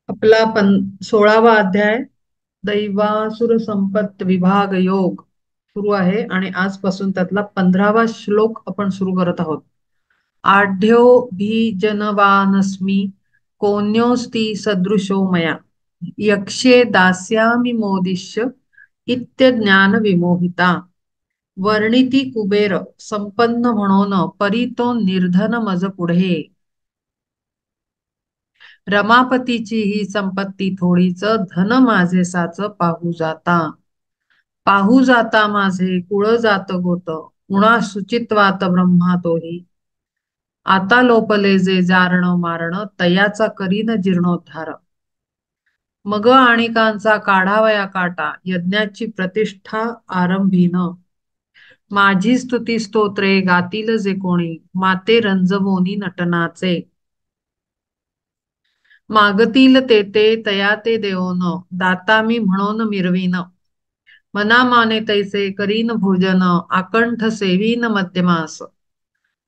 आपला 16वा अध्याय दैवासुर संपत्त विभाग योग सुरू आहे आणि आजपासून त्यातला 15वा श्लोक आपण सुरू करत आहोत. आढ्यो जनवानस्मी कोन्योस्ति सदृशो मया यक्षे दास्यामि मोदिष्य इत्यज्ञान विमोहिता. वर्णिती कुबेर संपन्न म्हणून परी तो निर्धन मज पुढे. रमापतीची ही संपत्ती थोडीच धन माझे साच पाहू जाता माझे कुळ जात गोत उणा सुचित्वात ब्रह्मा तोही. आता लोपले जे जारण मारण तयाचा करीन जीर्णोद्धार. मग आणिकांचा काढावया काटा यज्ञाची प्रतिष्ठा आरंभीन. माझी स्तुती स्तोत्रे गातील जे कोणी माते रंजवोनी नटनाचे. मागतील ते तया ते देऊन दाता मी म्हणून मिरवीन. मना माने तैसे करीन भोजन आकंठ सेवीन मध्यमास.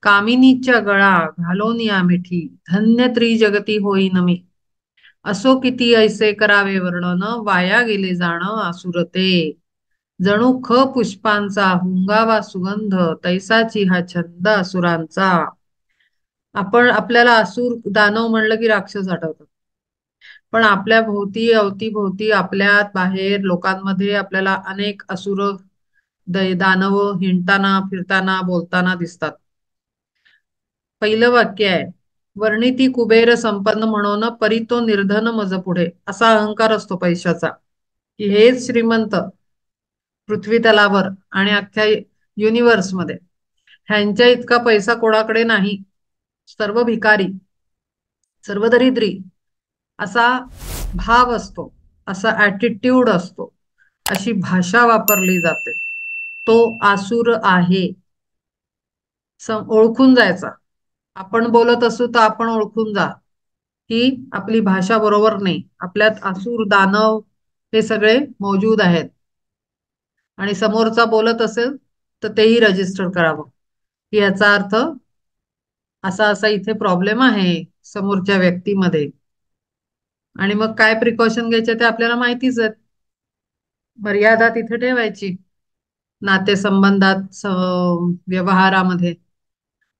कामिनीच्या गळा घालोन या मिठी धन्य त्रिजगती होईन मी. असो किती ऐसे करावे वर्णन वाया गेले जाण आसुरते. जणू पुष्पांचा हुंगावा सुगंध तैसाची हा छंद असुरांचा. आपल्याला असुर दानव म्हणलं की राक्षस आठवतात. पण आपल्या भोवती अवतीभोवती आपल्यात बाहेर लोकांमध्ये आपल्याला अनेक असुर दानव हिंडताना फिरताना बोलताना दिसतात. पहिलं वाक्य आहे, वर्णिती कुबेर संपन्न म्हणून परी तो निर्धन मज पुढे. असा अहंकार असतो पैशाचा की हेच श्रीमंत पृथ्वी तलावर आणि अख्ख्या युनिव्हर्स मध्ये. ह्यांच्या इतका पैसा कोणाकडे नाही. सर्व भिकारी, सर्व दरिद्री असा भाव असतो, असा ऍटिट्यूड असतो, अशी भाषा वापरली जाते. तो आसुर आहे. ओळखून जायचा. आपण बोलत असू तर आपण ओळखून जा की आपली भाषा बरोबर नाही. आपल्यात असुर दानव हे सगळे मौजूद आहेत. आणि समोरचा बोलत असेल तर तेही रजिस्टर करावं की याचा अर्थ असा असा इथे प्रॉब्लेम आहे समोरच्या व्यक्तीमध्ये. आणि मग काय प्रिकॉशन घ्यायचे ते आपल्याला माहितीच आहे. मर्यादा तिथे ठेवायची नातेसंबंधात व्यवहारामध्ये.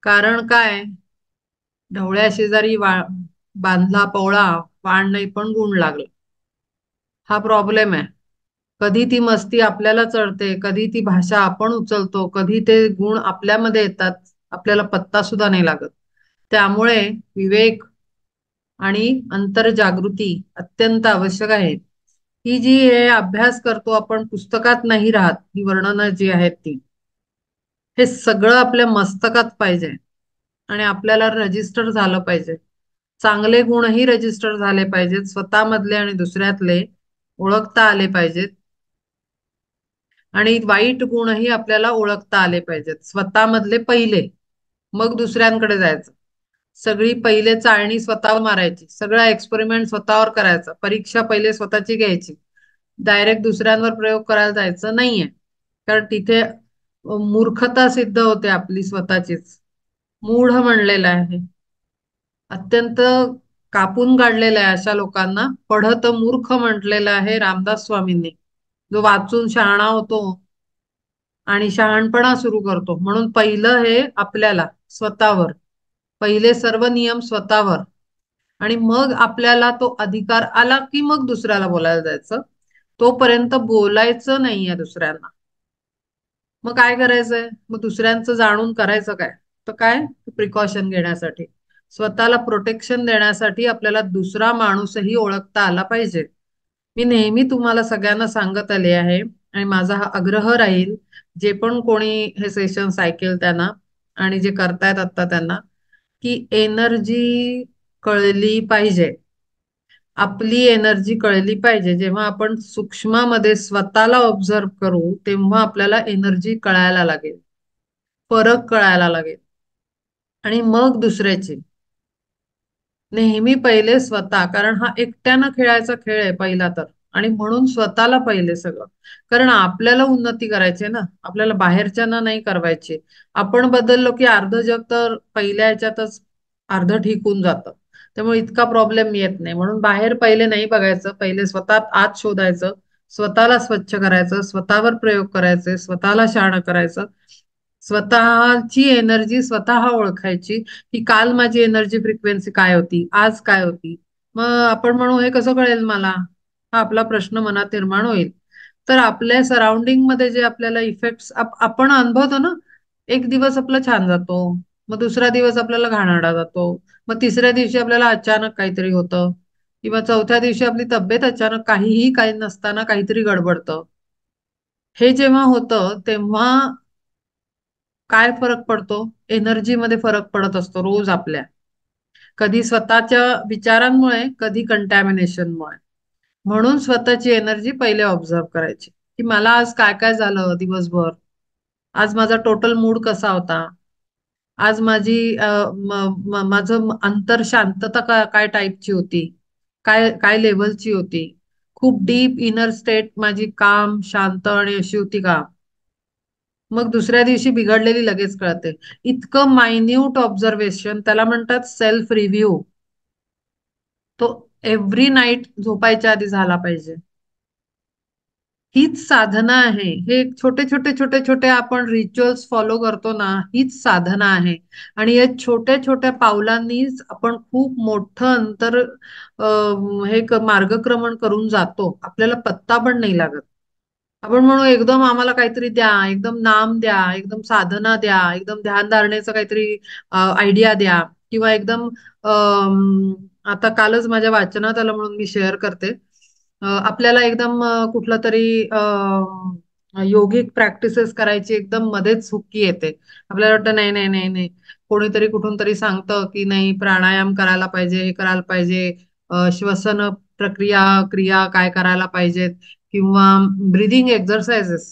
कारण काय, ढवळ्या शेजारी बांधला पवळा वाण नाही पण गुण लागला. हा प्रॉब्लेम आहे. कधी ती मस्ती आपल्याला चढते, कधी ती भाषा आपण उचलतो, कधी ते गुण आपल्यामध्ये येतात, आपल्याला पत्ता सुद्धा नाही लागत. त्यामुळे विवेक आणि अंतर्जागृती अत्यंत आवश्यक आहे. ही जी हे अभ्यास करतो आपण पुस्तकात नाही राहत, ही वर्णनं जी आहेत ती हे सगळं आपल्या मस्तकात पाहिजे आणि आपल्याला रजिस्टर झालं पाहिजे. चांगले गुणही रजिस्टर झाले पाहिजेत, स्वतःमधले आणि दुसऱ्यातले ओळखता आले पाहिजेत. आणि वाईट गुणही आपल्याला ओळखता आले पाहिजेत. स्वतःमधले पहिले, मग दुसऱ्यांकडे जायचं. सगळी पहिले चाळणी स्वतःवर मारायची, सगळा एक्सपेरिमेंट स्वतःवर करायचा, परीक्षा पहिले स्वतःची घ्यायची. डायरेक्ट दुसऱ्यांवर प्रयोग करायला जायचं नाहीये. कारण तिथे मूर्खता सिद्ध होते आपली स्वतःचीच. मूढ म्हणलेलं आहे, अत्यंत कापून काढलेलं आहे अशा लोकांना. पढत मूर्ख म्हटलेलं आहे रामदास स्वामींनी. जो वाचून शहाणा होतो आणि शहाणपणा सुरू करतो. म्हणून पहिलं हे आपल्याला स्वतःवर, पहिले सर्व नियम स्वतःवर. आणि मग आपल्याला तो अधिकार आला की मग दुसऱ्याला बोलायला जायचं. तोपर्यंत बोलायचं नाहीये दुसऱ्यांना. मग काय करायचंय, मग दुसऱ्यांचं जाणून करायचं काय, तर काय प्रिकॉशन घेण्यासाठी, स्वतःला प्रोटेक्शन देण्यासाठी आपल्याला दुसरा माणूसही ओळखता आला पाहिजे. मी नेहमी तुम्हाला सगळ्यांना सांगत आले आहे आणि माझा हा आग्रह राहील, जे पण कोणी हे सेशन्स ऐकेल त्यांना आणि जे करतायत आता त्यांना, की एनर्जी कळली पाहिजे. आपली एनर्जी कळली पाहिजे. जेव्हा आपण सूक्ष्मामध्ये स्वतःला ऑब्झर्व करू तेव्हा आपल्याला एनर्जी कळायला लागेल, फरक कळायला लागेल. आणि मग दुसऱ्याची. नेहमी पहिले स्वतः, कारण हा एकट्यानं खेळायचा खेळ आहे पहिला तर. आणि म्हणून स्वतःला पहिले सगळं. कारण आपल्याला उन्नती करायची ना, आपल्याला बाहेरच्यांना नाही करवायची. आपण बदललो की अर्ध जग तर पहिल्या ह्याच्यातच अर्ध ठीक होऊन जातं. त्यामुळे इतका प्रॉब्लेम येत नाही. म्हणून बाहेर पहिले नाही बघायचं, पहिले स्वतः आत शोधायचं, स्वतःला स्वच्छ करायचं, स्वतःवर प्रयोग करायचे, स्वतःला शहाणं करायचं, स्वतःची एनर्जी स्वतः ओळखायची, की काल माझी एनर्जी फ्रिक्वेन्सी काय होती, आज काय होती. मग आपण म्हणू हे कसं कळेल मला, हा आपला प्रश्न मनात निर्माण होईल. तर आपल्या सराउंडिंग मध्ये जे आपल्याला इफेक्ट्स आपण अनुभवतो ना, एक दिवस आपला छान जातो, मग दुसरा दिवस आपल्याला घाणेरडा जातो, मग तिसऱ्या दिवशी आपल्याला अचानक काहीतरी होतं, किंवा चौथ्या दिवशी आपली तब्येत अचानक काहीही काही नसताना काहीतरी गडबडतं. हे जेव्हा होतं तेव्हा काय फरक पडतो? एनर्जी मध्ये फरक पडत असतो रोज आपल्या. कधी स्वतःच्या विचारांमुळे, कधी कंटॅमिनेशनमुळे. म्हणून स्वतःची एनर्जी पहिले ऑब्झर्व करायची, की मला आज काय काय झालं दिवसभर, आज माझा टोटल मूड कसा होता, आज माझी माझं अंतर शांतता काय टाईपची होती, काय काय लेवलची होती, खूप डीप इनर स्टेट माझी काम शांत आणि अशी होती का. मग दुसऱ्या दिवशी बिघडलेली लगेच कळते. इतकं मायन्यूट ऑब्झर्वेशन, त्याला म्हणतात सेल्फ रिव्ह्यू. तो एव्हरी नाईट झोपायच्या आधी झाला पाहिजे. हीच साधना आहे. हे छोटे छोटे छोटे छोटे आपण रिच्युअल्स फॉलो करतो ना, हीच साधना आहे. आणि या छोट्या छोट्या पावलांनीच आपण खूप मोठं अंतर मार्गक्रमण करून जातो, आपल्याला पत्ता पण नाही लागत. आपण म्हणू एकदम आम्हाला काहीतरी द्या, एकदम नाम द्या, एकदम साधना द्या, एकदम ध्यान धारणेचं काहीतरी आयडिया द्या, किंवा एकदम आता कालच माझ्या वाचनात आलं म्हणून मी शेअर करते. आपल्याला एकदम कुठलं तरी योगिक प्रॅक्टिसेस करायची एकदम मध्येच हुक्की येते. आपल्याला वाटतं नाही नाही नाही नाही, कोणीतरी कुठून तरी सांगतं की नाही प्राणायाम करायला पाहिजे, हे करायला पाहिजे, श्वसन प्रक्रिया क्रिया काय करायला पाहिजेत, किंवा ब्रिदिंग एक्सरसाइजेस.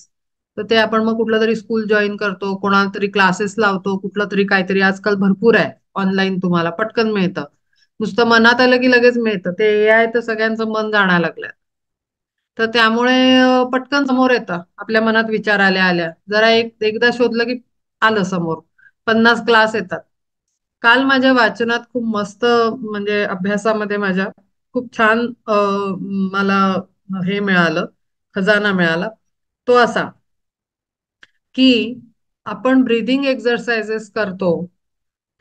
तर ते आपण मग कुठलं तरी स्कूल जॉईन करतो, कोणाला तरी क्लासेस लावतो, कुठलं तरी काहीतरी आजकाल भरपूर आहे ऑनलाईन, तुम्हाला पटकन मिळतं. नुसतं मनात आलं की लगेच मिळतं. ते AI तर सगळ्यांचं मन जाणायला लागलं. तर त्यामुळे पटकन समोर येतं, आपल्या मनात विचार आल्या आल्या जरा एकदा शोधलं की आलं समोर. 50 क्लास येतात. काल माझ्या वाचनात खूप मस्त, म्हणजे अभ्यासामध्ये माझ्या खूप छान मला हे मिळालं, खजाना मिळाला. तो असा की आपण ब्रीदिंग एक्सरसाइजेस करतो,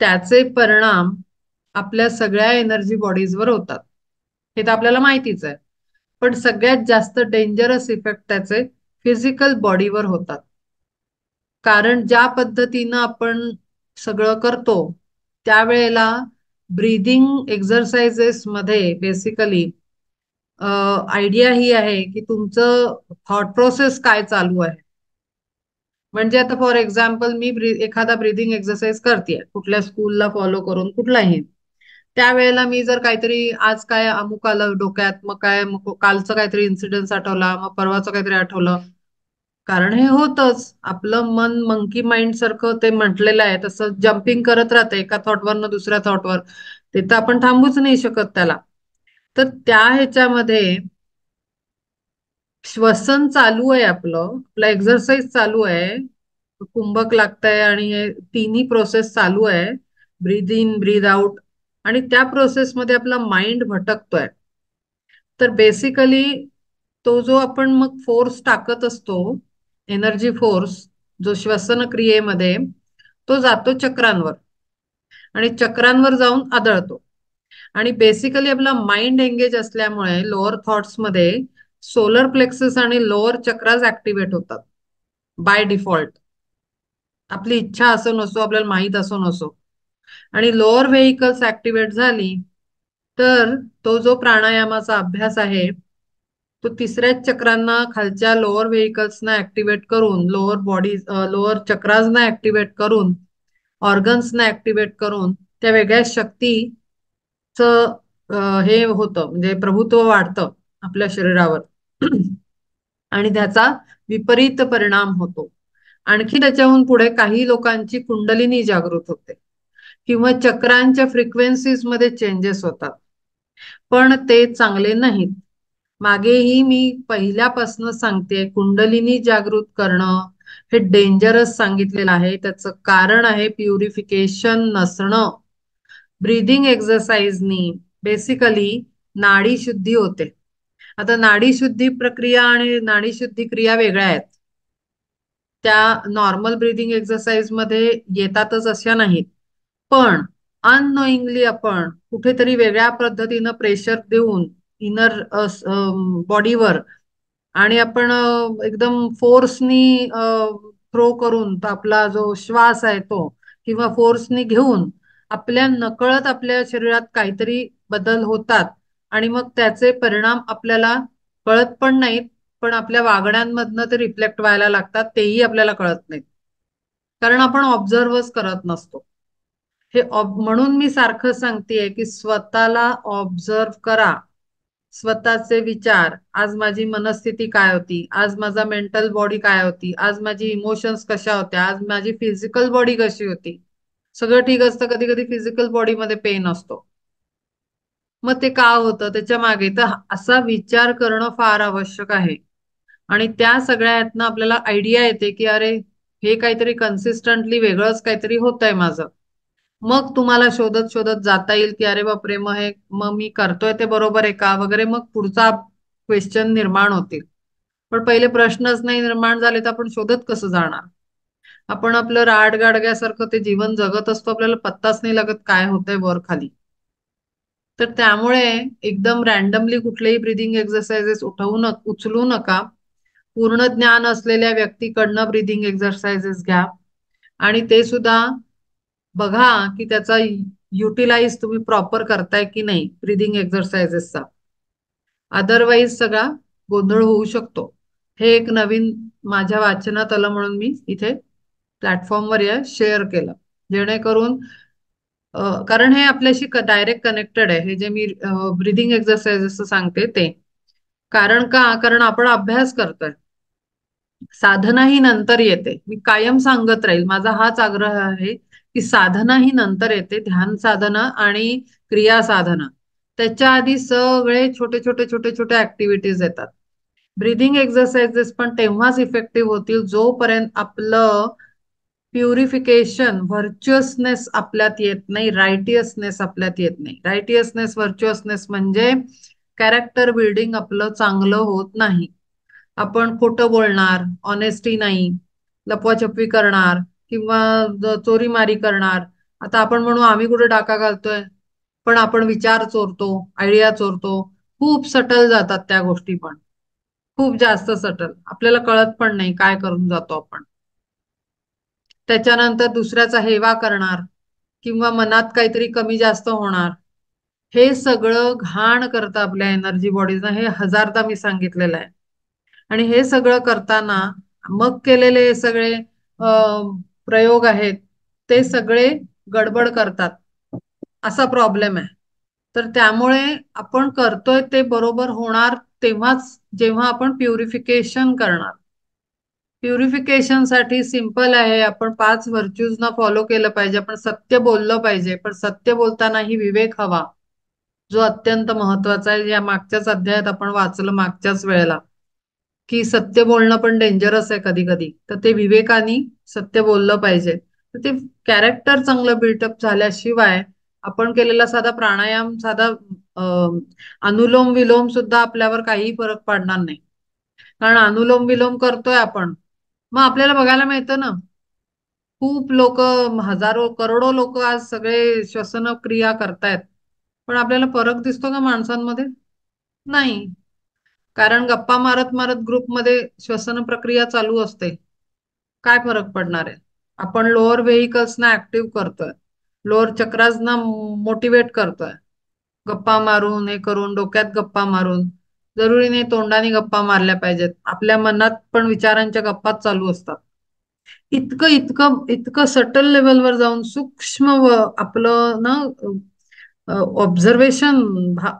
त्याचे परिणाम आपल्या सगळ्या एनर्जी बॉडीजवर होतात. हे तर आपल्याला माहितीच आहे. पण सगळ्यात जास्त डेंजरस इफेक्ट त्याचे फिजिकल बॉडीवर होतात. कारण ज्या पद्धतीनं आपण सगळं करतो, त्यावेळेला ब्रीदिंग एक्सरसाइजेस मध्ये बेसिकली आयडिया ही आहे की तुमचं थॉट प्रोसेस काय चालू आहे. म्हणजे आता फॉर एक्झाम्पल मी एखादा ब्रीदिंग एक्सरसाइज करते कुठल्या स्कूलला फॉलो करून, कुठलाही, त्यावेळेला मी जर काहीतरी आज काय अमुक आलं डोक्यात, मग काय, मग कालचं काहीतरी इन्सिडेन्स आठवला, मग परवाचं काहीतरी आठवलं. कारण हे होतच, आपलं मन मंकी माइंड सारखं ते म्हटलेलं आहे तसं जम्पिंग करत राहते एका थॉटवर दुसऱ्या थॉटवर. ते तर आपण थांबूच नाही शकत त्याला. तर त्या ह्याच्यामध्ये श्वसन चालू आहे, आपलं आपलं एक्सरसाइज चालू आहे, कुंभक लागतंय आणि हे तिन्ही प्रोसेस चालू आहे, ब्रीद इन ब्रीद आउट. आणि त्या प्रोसेसमध्ये आपला माइंड भटकतोय. तर बेसिकली तो जो आपण मग फोर्स टाकत असतो, एनर्जी फोर्स, जो श्वसन क्रियेमध्ये, तो जातो चक्रांवर, आणि चक्रांवर जाऊन आदळतो. आणि बेसिकली आपला माइंड एंगेज असल्यामुळे लोअर थॉट्स मध्ये सोलर प्लेक्सस आणि लोअर चक्रास ऍक्टिव्हेट होतात बाय डिफॉल्ट. आपली इच्छा असो नसो, आपल्याला माहित असो नसो. आणि लोअर व्हेइकल्स ऍक्टिव्हेट झाली तर तो जो प्राणायामाचा अभ्यास आहे, तो तिसऱ्याच चक्रांना, खालच्या लोअर व्हेइकल्सना ऍक्टिव्हेट करून, lower body lower Chakrasana activate करून, ऑर्गन्सना ऍक्टिव्हेट करून त्या वेगळ्या शक्तीचं हे होतं, म्हणजे प्रभुत्व वाढतं आपल्या शरीरावर. आणि त्याचा विपरीत परिणाम होतो. आणखी त्याच्याहून पुढे काही लोकांची कुंडलिनी जागृत होते, किंवा चक्रांच्या फ्रिक्वेन्सीज मध्ये चेंजेस होतात. पण ते चांगले नाहीत. मागेही मी पहिल्यापासून सांगते, कुंडलिनी जागृत करणं हे डेंजरस सांगितलेलं आहे. त्याचं कारण आहे प्युरिफिकेशन नसणं. ब्रीदिंग एक्सरसाइजनी बेसिकली नाडी शुद्धी होते. आता नाडी शुद्धी प्रक्रिया आणि नाडी शुद्धी क्रिया वेगळ्या आहेत. त्या नॉर्मल ब्रीदिंग एक्सरसाइज मध्ये येतातच अशा नाहीत. पण अननोईंगली आपण कुठेतरी वेगळ्या पद्धतीनं प्रेशर देऊन इनर बॉडीवर आणि आपण एकदम फोर्सनी थ्रो करून तो आपला जो श्वास आहे तो किंवा फोर्सनी घेऊन आपल्या नकळत आपल्या शरीरात काहीतरी बदल होतात आणि मग त्याचे परिणाम आपल्याला कळत पण नाहीत, पण आपल्या वागण्यांमधनं ते रिफ्लेक्ट व्हायला लागतात, तेही आपल्याला कळत नाहीत, कारण आपण ऑब्झर्वच करत नसतो. म्हणून मी सारखं सांगतेय की स्वतःला ऑब्झर्व करा. स्वतःचे विचार, आज माझी मनस्थिती काय होती, आज माझा मेंटल बॉडी काय होती, आज माझी इमोशन्स कशा होत्या, आज माझी फिजिकल बॉडी कशी होती. सगळं ठीक असतं, कधी कधी फिजिकल बॉडीमध्ये पेन असतो. मग ते का होतं त्याच्या मागे, तर असा विचार करणं फार आवश्यक आहे. आणि त्या सगळ्यातनं आपल्याला आयडिया येते की अरे, हे काहीतरी कन्सिस्टंटली वेगळंच काहीतरी होतंय माझं. मग तुम्हाला शोधत शोधत जाता येईल की अरे बापरे, मग मी करतोय ते बरोबर आहे का वगैरे, मग पुढचा क्वेश्चन निर्माण होतील. पण पहिले प्रश्नच नाही निर्माण झाले तर आपण शोधत कसं जाणार. आपण आपलं राडगाडग्यासारखं ते जीवन जगत असतो, आपल्याला पत्ताच नाही लागत काय होतंय वर खाली. तर त्यामुळे एकदम रॅन्डमली कुठलेही ब्रीदिंग एक्सरसाइजेस उचलू नका. पूर्ण ज्ञान असलेल्या व्यक्तीकडनं ब्रीदिंग एक्सरसाइजेस घ्या आणि ते सुद्धा बघा की त्याचा युटिलाइज तुम्ही प्रॉपर करताय की नाही ब्रीदिंग एक्सरसाइजेसचा. अदरवाईज सगळा गोंधळ होऊ शकतो. हे एक नवीन माझ्या वाचनात आलं म्हणून मी इथे प्लॅटफॉर्मवर या शेअर केलं, जेणेकरून कारण हे आपल्याशी डायरेक्ट कनेक्टेड आहे, हे जे मी ब्रीदिंग एक्सरसाइजेस सांगते ते. कारण आपण अभ्यास करतोय, साधना ही नंतर येते. मी कायम सांगत राहील, माझा हाच आग्रह आहे की साधना ही नंतर येते, ध्यान साधना आणि क्रिया साधना. त्याच्या आधी सगळे छोटे छोटे छोटे छोटे ऍक्टिव्हिटीज येतात. ब्रीदिंग एक्सरसाइजेस पण तेव्हाच इफेक्टिव्ह होतील जोपर्यंत आपलं प्युरिफिकेशन, व्हर्च्युअसनेस आपल्यात येत नाही, रायटियसनेस आपल्यात येत नाही. रायटियसनेस, व्हर्च्युअसनेस म्हणजे कॅरेक्टर बिल्डिंग आपलं चांगलं होत नाही. आपण खोटं बोलणार, ऑनेस्टी नाही, लपवाछपवी करणार किंवा चोरीमारी करणार. आता आपण म्हणू आम्ही कुठे डाका घालतोय, पण आपण विचार चोरतो, आयडिया चोरतो. खूप सटल जातात त्या गोष्टी, पण खूप जास्त सटल, आपल्याला कळत पण नाही काय करून जातो आपण. त्याच्यानंतर दुसऱ्याचा हेवा करणार किंवा मनात काहीतरी कमी जास्त होणार, हे सगळं घाण करतं आपल्या एनर्जी बॉडीजनं. हे हजारदा मी सांगितलेलं आहे. आणि हे सगळं करताना मग केलेले हे सगळे प्रयोग आहेत, ते सगळे गडबड करतात, असा प्रॉब्लेम आहे. तर त्यामुळे आपण करतोय ते बरोबर होणार तेव्हाच जेव्हा आपण प्युरिफिकेशन करणार. प्युरिफिकेशन साठी सिंपल आहे, आपण 5 व्हर्च्यूजना फॉलो केलं पाहिजे. आपण सत्य बोललं पाहिजे, पण सत्य बोलतानाही विवेक हवा, जो अत्यंत महत्वाचा आहे. या मागच्याच अध्यायात आपण वाचलं मागच्याच वेळेला की सत्य बोलणं पण डेंजरस आहे कधी कधी, तर ते विवेकाने सत्य बोललं पाहिजे. तर ते कॅरेक्टर चांगलं बिल्टअप झाल्याशिवाय आपण केलेला साधा प्राणायाम, साधा अनुलोम विलोम सुद्धा आपल्यावर काही फरक पडणार नाही. कारण अनुलोम विलोम करतोय आपण, मग आपल्याला बघायला मिळतं ना, खूप लोक, हजारो करोडो लोक आज सगळे श्वसन क्रिया करतायत, पण आपल्याला फरक दिसतो का माणसांमध्ये? नाही. कारण गप्पा मारत मारत ग्रुपमध्ये श्वसन प्रक्रिया चालू असते, काय फरक पडणार आहे? आपण लोअर व्हेइकल्सना ऍक्टिव्ह करतोय, लोअर चक्रासना मोटिवेट करतोय, गप्पा मारून, हे करून, डोक्यात गप्पा मारून. जरुरी नाही तोंडाने गप्पा मारल्या पाहिजेत, आपल्या मनात पण विचारांच्या गप्पाच चालू असतात. इतकं इतकं इतकं सटल लेवलवर जाऊन सूक्ष्म आपलं ना ऑब्झर्वेशन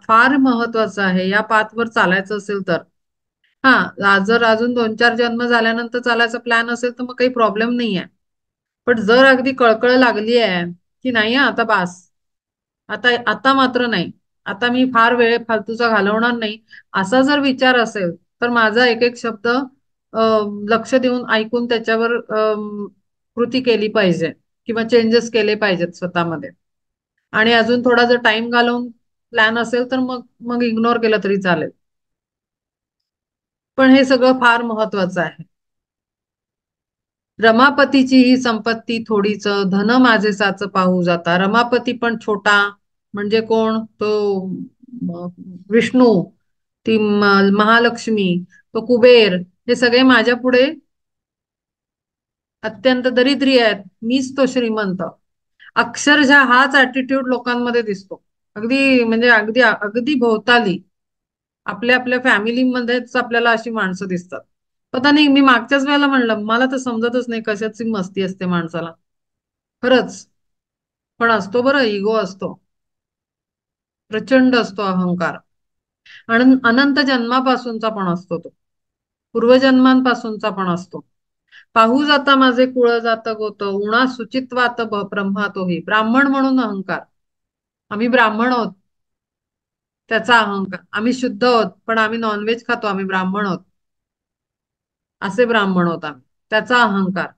फार महत्वाचं आहे या पाथवर चालायचं असेल तर. हा, जर अजून 2-4 जन्म झाल्यानंतर चालायचा प्लॅन असेल तर मग काही प्रॉब्लेम नाही आहे. पण जर अगदी कळकळ लागली आहे की नाही आता बास, आता आता मात्र नाही, आता मी फार वेळ फालतूचा घालवणार नाही, असा जर विचार असेल तर माझा एक एक शब्द लक्ष देऊन ऐकून त्याच्यावर कृती केली पाहिजे किंवा चेंजेस केले पाहिजेत स्वतःमध्ये. आणि अजून थोडा जर टाइम घालवून प्लॅन असेल तर मग मग इग्नोर केलं तरी चालेल. पण हे सगळं फार महत्वाचं आहे. रमापतीची ही संपत्ती थोडीच, धन माझे साच पाहू जाता. रमापती पण छोटा, म्हणजे कोण तो? म, विष्णू, ती महालक्ष्मी, तो कुबेर, हे सगळे माझ्या पुढे अत्यंत दरिद्री आहेत. मीच तो श्रीमंत. अक्षरशः हाच ऍटिट्यूड लोकांमध्ये दिसतो. अगदी म्हणजे अगदी अगदी भोवताली आपल्या आपल्या फॅमिलीमध्येच आपल्याला अशी माणसं दिसतात. पता नाही, मी मागच्याच वेळेला म्हणलं, मला तर समजतच नाही कशाची मस्ती असते माणसाला. खरंच. पण असतो बरं, इगो असतो. प्रचंड असतो अहंकार. आणि अनंत जन्मापासूनचा पण असतो तो. पूर्वजन्मांपासूनचा पण असतो. पाहू जाता माझे कुळ जात गोत, उणा सुचित्वात ब्रह्मा तोही. ब्राह्मण म्हणून अहंकार. आम्ही ब्राह्मण आहोत, त्याचा अहंकार. आम्ही शुद्ध आहोत, पण आम्ही नॉनव्हेज खातो, आम्ही ब्राह्मण आहोत, असे ब्राह्मण आहोत आम्ही, त्याचा अहंकार.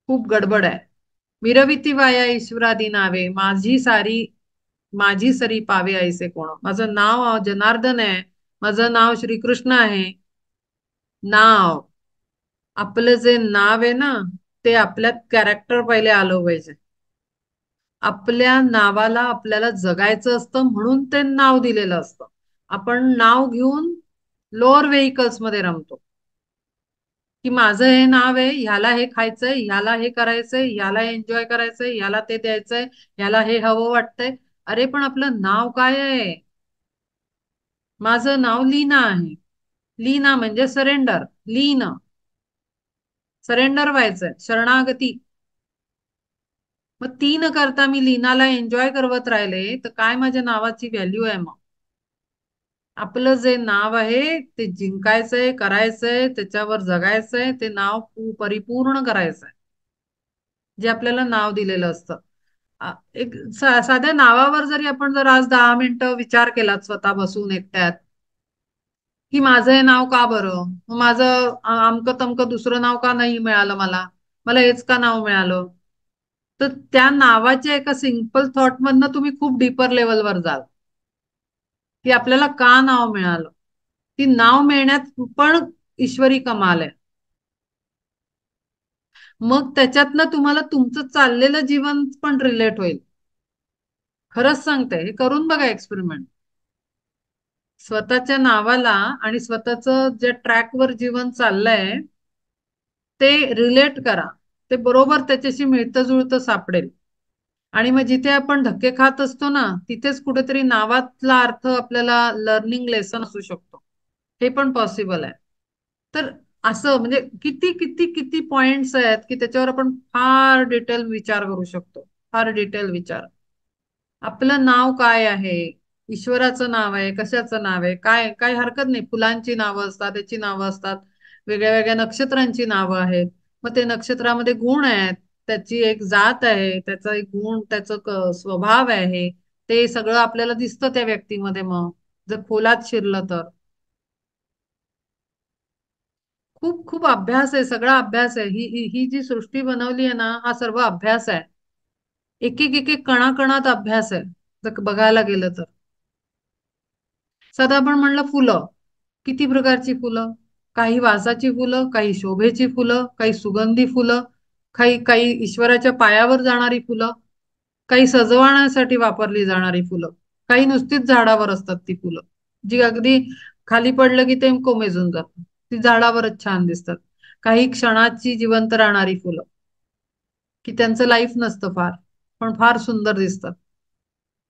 खूप गडबड आहे. मिरविती वाया ईश्वरादी नावे, माझी सरी पावे ऐसे कोण. माझं नाव जनार्दन आहे, माझं नाव श्रीकृष्ण आहे. नाव, आपलं जे नाव आहे ना, ते आपल्यात कॅरेक्टर पहिले आलं पाहिजे. आपल्या नावाला आपल्याला जगायचं असतं, म्हणून ते नाव दिलेलं असतं. आपण नाव घेऊन लोअर व्हेइकल्स मध्ये रमतो, की माझं हे नाव आहे, ह्याला हे खायचंय, ह्याला हे करायचंय, ह्याला एन्जॉय करायचंय, ह्याला ते द्यायचंय, ह्याला हे हवं वाटतंय. अरे पण आपलं नाव काय आहे? माझं नाव लीना आहे. लीना म्हणजे सरेंडर. लीन, सरेंडर व्हायचंय, शरणागती. मग ती न करता मी लीनाला एन्जॉय करवत राहिले तर काय माझ्या नावाची व्हॅल्यू आहे मग? आपलं जे नाव आहे ते जिंकायचंय, करायचंय, त्याच्यावर जगायचंय, ते नाव परिपूर्ण करायचंय, जे आपल्याला नाव दिलेलं असतं. एक साध्या नावावर जरी आपण जर आज 10 मिनिटं विचार केला स्वतः बसून एकट्यात, की माझं हे नाव का बरं, मग माझं अमकं तमकं दुसरं नाव का नाही मिळालं, मला मला हेच का नाव मिळालं? तर त्या नावाच्या एका सिंपल थॉट मधनं तुम्ही खूप डीपर लेवलवर जाल, की आपल्याला का नाव मिळालं. ती नाव मिळण्यात पण ईश्वरी कमाल आहे. मग त्याच्यातनं तुम्हाला तुमचं चाललेलं जीवन पण रिलेट होईल. खरंच सांगते, हे करून बघा एक्सपेरिमेंट. स्वतःच्या नावाला आणि स्वतःचं जे ट्रॅकवर जीवन चाललंय ते रिलेट करा. ते बरोबर त्याच्याशी मिळतं जुळतं सापडेल. आणि मग जिथे आपण धक्के खात असतो ना, तिथेच कुठेतरी नावातला अर्थ आपल्याला लर्निंग लेसन असू शकतो. हे पण पॉसिबल आहे. तर असं म्हणजे किती किती किती पॉइंट्स आहेत की त्याच्यावर आपण फार डिटेल विचार करू शकतो. फार डिटेल विचार. आपलं नाव काय आहे? ईश्वराचं नाव आहे, कशाचं नाव आहे, काय काय हरकत नाही. फुलांची नावं असतात, त्याची नावं असतात, वेगळ्या वेगळ्या नक्षत्रांची नावं आहेत. मग ते नक्षत्रामध्ये गुण आहेत, त्याची एक जात आहे, त्याचा एक गुण, त्याचं स्वभाव आहे, ते सगळं आपल्याला दिसतं त्या व्यक्तीमध्ये. मग जर खोलात शिरलं तर खूप खूप अभ्यास आहे, सगळा अभ्यास आहे. ही ही ही जी सृष्टी बनवली आहे ना, हा सर्व अभ्यास आहे. एक एक एक एक कणाकणात अभ्यास आहे, जर बघायला गेलं तर. साधा आपण म्हणलं फुलं, किती प्रकारची फुलं? काही वासाची फुलं, काही शोभेची फुलं, काही सुगंधी फुलं, काही काही ईश्वराच्या पायावर जाणारी फुलं, काही सजवण्यासाठी वापरली जाणारी फुलं, काही नुसतीच झाडावर असतात ती फुलं, जी अगदी खाली पडलं की ते कोमेजून जातात, ती झाडावरच छान दिसतात. काही क्षणाची जिवंत राहणारी फुलं, की त्यांचं लाईफ नसतं फार, पण फार सुंदर दिसतात.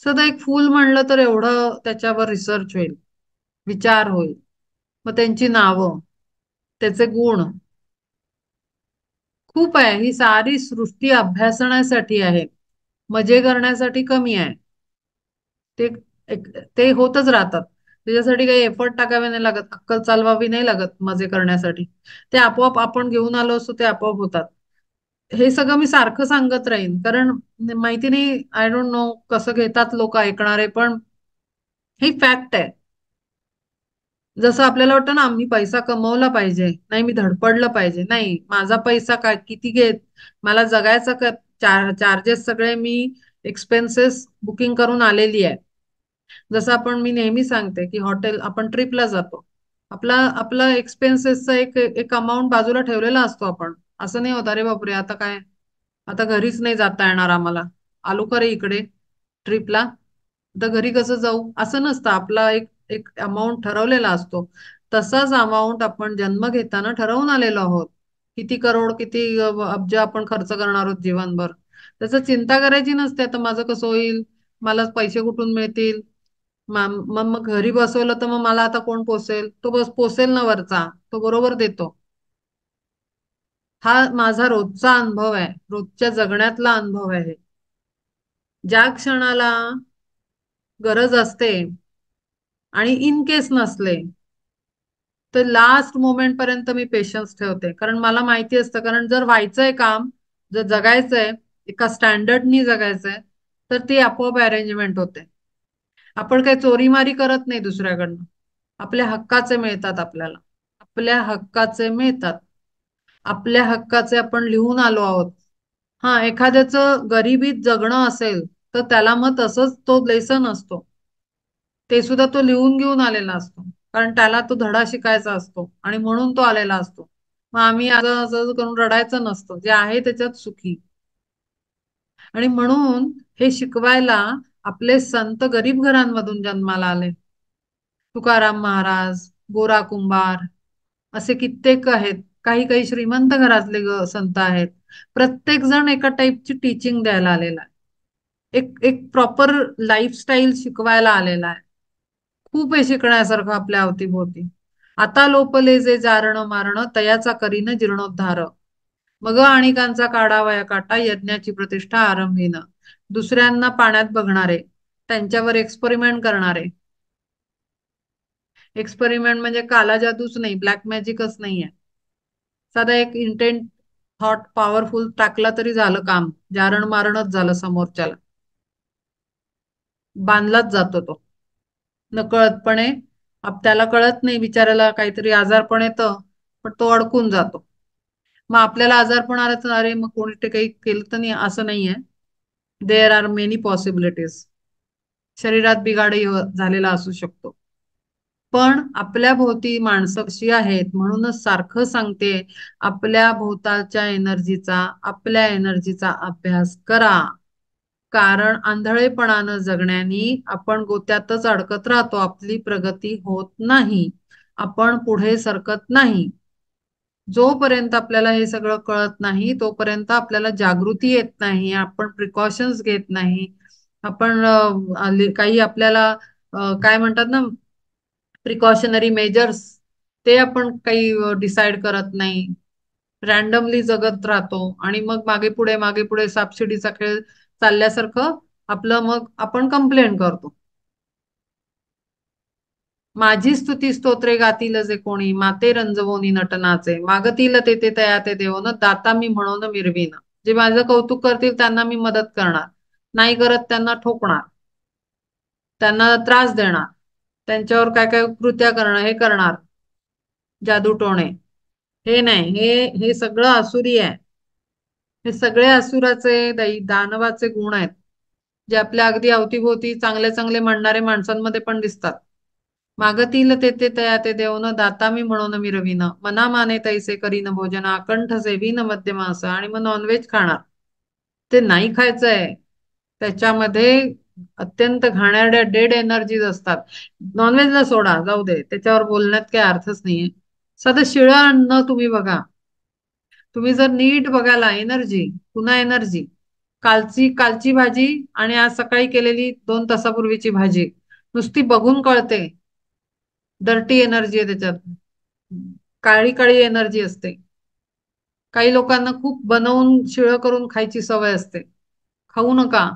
सध्या एक फूल म्हणलं तर एवढं त्याच्यावर रिसर्च होईल, विचार होईल. मग त्यांची नावं, त्याचे गुण, खूप आहे. ही सारी सृष्टी अभ्यासण्यासाठी आहे, मजे करण्यासाठी कमी आहे. ते ते होतच राहतात. त्याच्यासाठी काही एफर्ट टाकावे नाही लागत, अक्कल चालवावी नाही लागत मजे करण्यासाठी. ते आपोआप आपण घेऊन आलो असतो, ते आपोआप होतात. हे सगळं मी सारखं सांगत राहीन, कारण माहिती नाही, आय डोंट नो कसं घेतात लोक ऐकणारे, पण ही फॅक्ट आहे. जसं आपल्याला वाटतं ना, आम्ही पैसा कमवला पाहिजे, नाही मी धडपडलं पाहिजे, नाही माझा पैसा काय किती घेत, मला जगायचा चार्जेस सगळे मी एक्सपेन्सेस बुकिंग करून आलेली आहे. जसं मी नेहमी सांगते की हॉटेल आपण ट्रिपला जातो, आपला आपला एक्सपेन्सेसचा एक एक अमाऊंट बाजूला ठेवलेला असतो आपण. असं नाही होत अरे बापरे आता काय, आता घरीच नाही जाता येणार आम्हाला, आलो का रे इकडे ट्रिपला, तर घरी कसं जाऊ, असं नसतं. आपला एक एक अमाऊंट ठरवलेला असतो. तसाच अमाऊंट आपण जन्म घेताना ठरवून आलेलो आहोत. किती करोड किती अब्ज आपण खर्च करणार आहोत जीवनभर. त्याचं चिंता करायची नसते आता माझं कसं होईल, मला पैसे कुठून मिळतील. मग घरी बसवलं तर मग मला आता कोण पोसेल, तो बस पोसेल ना वरचा, तो बरोबर देतो. हा माझा रोजचा अनुभव आहे, रोजच्या जगण्यातला अनुभव आहे. ज्या क्षणाला गरज असते आणि इन केस नसले तर लास्ट मोमेंट पर्यंत मी पेशन्स ठेवते, कारण मला माहिती असतं, कारण जर व्हायचंय काम, जर जगायचंय, एका स्टँडर्डनी जगायचंय, तर ती आपोआप अरेंजमेंट होते. आपण काही चोरीमारी करत नाही दुसऱ्याकडनं. आपल्या हक्काचे मिळतात आपल्याला, आपल्या हक्काचे मिळतात, आपल्या हक्काचे आपण लिहून आलो आहोत. हा, एखाद्याचं गरिबीत जगणं असेल तर त्याला मग तसंच तो लेसन असतो, ते सुद्धा तो लिहून घेऊन आलेला असतो, कारण त्याला तो धडा शिकायचा असतो आणि म्हणून तो आलेला असतो. मग आम्ही असं असं करून रडायचं नसतं, जे आहे त्याच्यात सुखी. आणि म्हणून हे शिकवायला आपले संत गरीब घरांमधून जन्माला आले. तुकाराम महाराज, गोरा कुंभार, असे कित्येक आहेत. काही काही श्रीमंत घरातले संत आहेत. प्रत्येक जण एका टाईपची टीचिंग द्यायला आलेला आहे. एक एक प्रॉपर लाईफस्टाईल शिकवायला आलेला आहे. खूप आहे शिकण्यासारखं आपल्या अवतीभोवती. आता लोपले जे जारण मारण तयाचा करीन जीर्णोद्धार, मग आणिकांचा काढावया काटा यज्ञाची प्रतिष्ठा आरंभीन. दुसऱ्यांना पाण्यात बघणारे, त्यांच्यावर एक्सपेरिमेंट करणारे. एक्सपेरिमेंट म्हणजे काला जादूच नाही, ब्लॅक मॅजिकच नाहीये. साधा एक इंटेंट थॉट पॉवरफुल टाकला तरी झालं काम, जारण मारणच झालं समोरच्याला. बांधलाच जातो तो नकळतपणे. त्याला कळत नाही बिचारायला, काहीतरी आजारपण येतं, पण तो अडकून जातो. मग आपल्याला आजारपण आलं तर अरे मग कोणी ते काही केलं तर नाही, असं नाहीये. There are many possibilities. शरीरात बिघाडही झालेला असू शकतो. पण आपल्या भोवती माणसं कशी आहेत म्हणूनच सारखं सांगते, आपल्या भोवतालच्या एनर्जीचा, आपल्या एनर्जीचा अभ्यास करा. कारण आंधळेपणानं जगण्यानी आपण गोत्यातच अडकत राहतो, आपली प्रगती होत नाही, आपण पुढे सरकत नाही. जोपर्यंत आपल्याला हे सगळं कळत नाही तोपर्यंत आपल्याला जागृती येत नाही, आपण प्रिकॉशन्स घेत नाही, आपण काही आपल्याला काय म्हणतात ना, प्रिकॉशनरी मेजर्स, ते आपण काही डिसाइड करत नाही. रॅन्डमली जगत राहतो आणि मग मागे पुढे सापशिडीचा खेळ चालल्यासारखं आपलं, मग आपण कंप्लेंट करतो. माझी स्तुती स्तोत्रे गातील जे कोणी, माते रंजवोनी नटनाचे, मागतील ते ते तया ते देवोन, दाता मी म्हणून मिरवीन. जे माझं कौतुक करतील त्यांना मी मदत करणार, नाही करत त्यांना ठोकणार, त्यांना त्रास देणार, त्यांच्यावर काय काय कृत्या करणं हे करणार, जादू टोणे. हे नाही, हे सगळं आसुरी आहे. हे सगळे असुराचे दानवाचे गुण आहेत, जे आपल्या अगदी अवतीभोवती चांगले चांगले म्हणणारे माणसांमध्ये पण दिसतात. मागतील ते ते तया ते देवन, दाता मी म्हणून मिरवीन, मना माने तैसे करीन भोजन, अकंठ सेवीन मध्य मास. आणि मग नॉनव्हेज खाणार, ते नाही खायचंय. त्याच्यामध्ये अत्यंत घाणेरड्या डेड एनर्जीज असतात. नॉनव्हेजला सोडा, जाऊ दे, त्याच्यावर बोलण्यात काही अर्थच नाहीये. साधं शिळं अन्न तुम्ही बघा, तुम्ही जर नीट बघायला, एनर्जी, पुन्हा एनर्जी, कालची कालची भाजी आणि आज सकाळी केलेली 2 तासापूर्वीची भाजी, नुसती बघून कळते. डर्टी एनर्जी आहे त्याच्यात, काळी काळी एनर्जी असते. काही लोकांना खूप बनवून शिळं करून खायची सवय असते. खाऊ नका,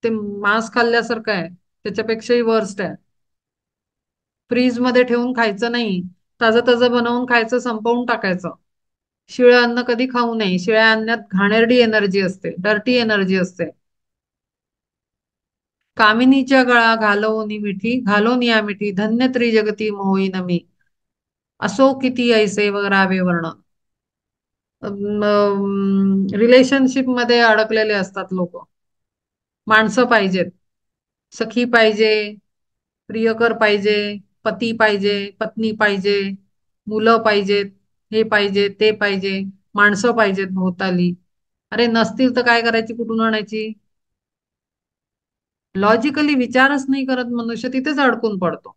ते मांस खाल्ल्यासारखं आहे, त्याच्यापेक्षाही वर्स्ट आहे. फ्रीज मध्ये ठेवून खायचं नाही, ताजं ताजं बनवून खायचं, संपवून टाकायचं. शिळं अन्न कधी खाऊ नये. शिळ्या अन्नात घाणेरडी एनर्जी असते, डर्टी एनर्जी असते. कामिनीच्या गळा घालवून मिठी, घालून या मिठी, धन्य त्रिजगती मोहीन मी, असो किती ऐसे वरावे वर्ण. रिलेशनशिप मध्ये अडकलेले असतात लोक, माणसं पाहिजेत, सखी पाहिजे, प्रियकर पाहिजे, पती पाहिजे, पत्नी पाहिजे, मुलं पाहिजेत, हे पाहिजे ते पाहिजे, माणसं पाहिजेत भोवताली. अरे नसतील तर काय करायची, कुठून आणायची? लॉजिकली विचारच नाही करत मनुष्य, तिथेच अडकून पडतो.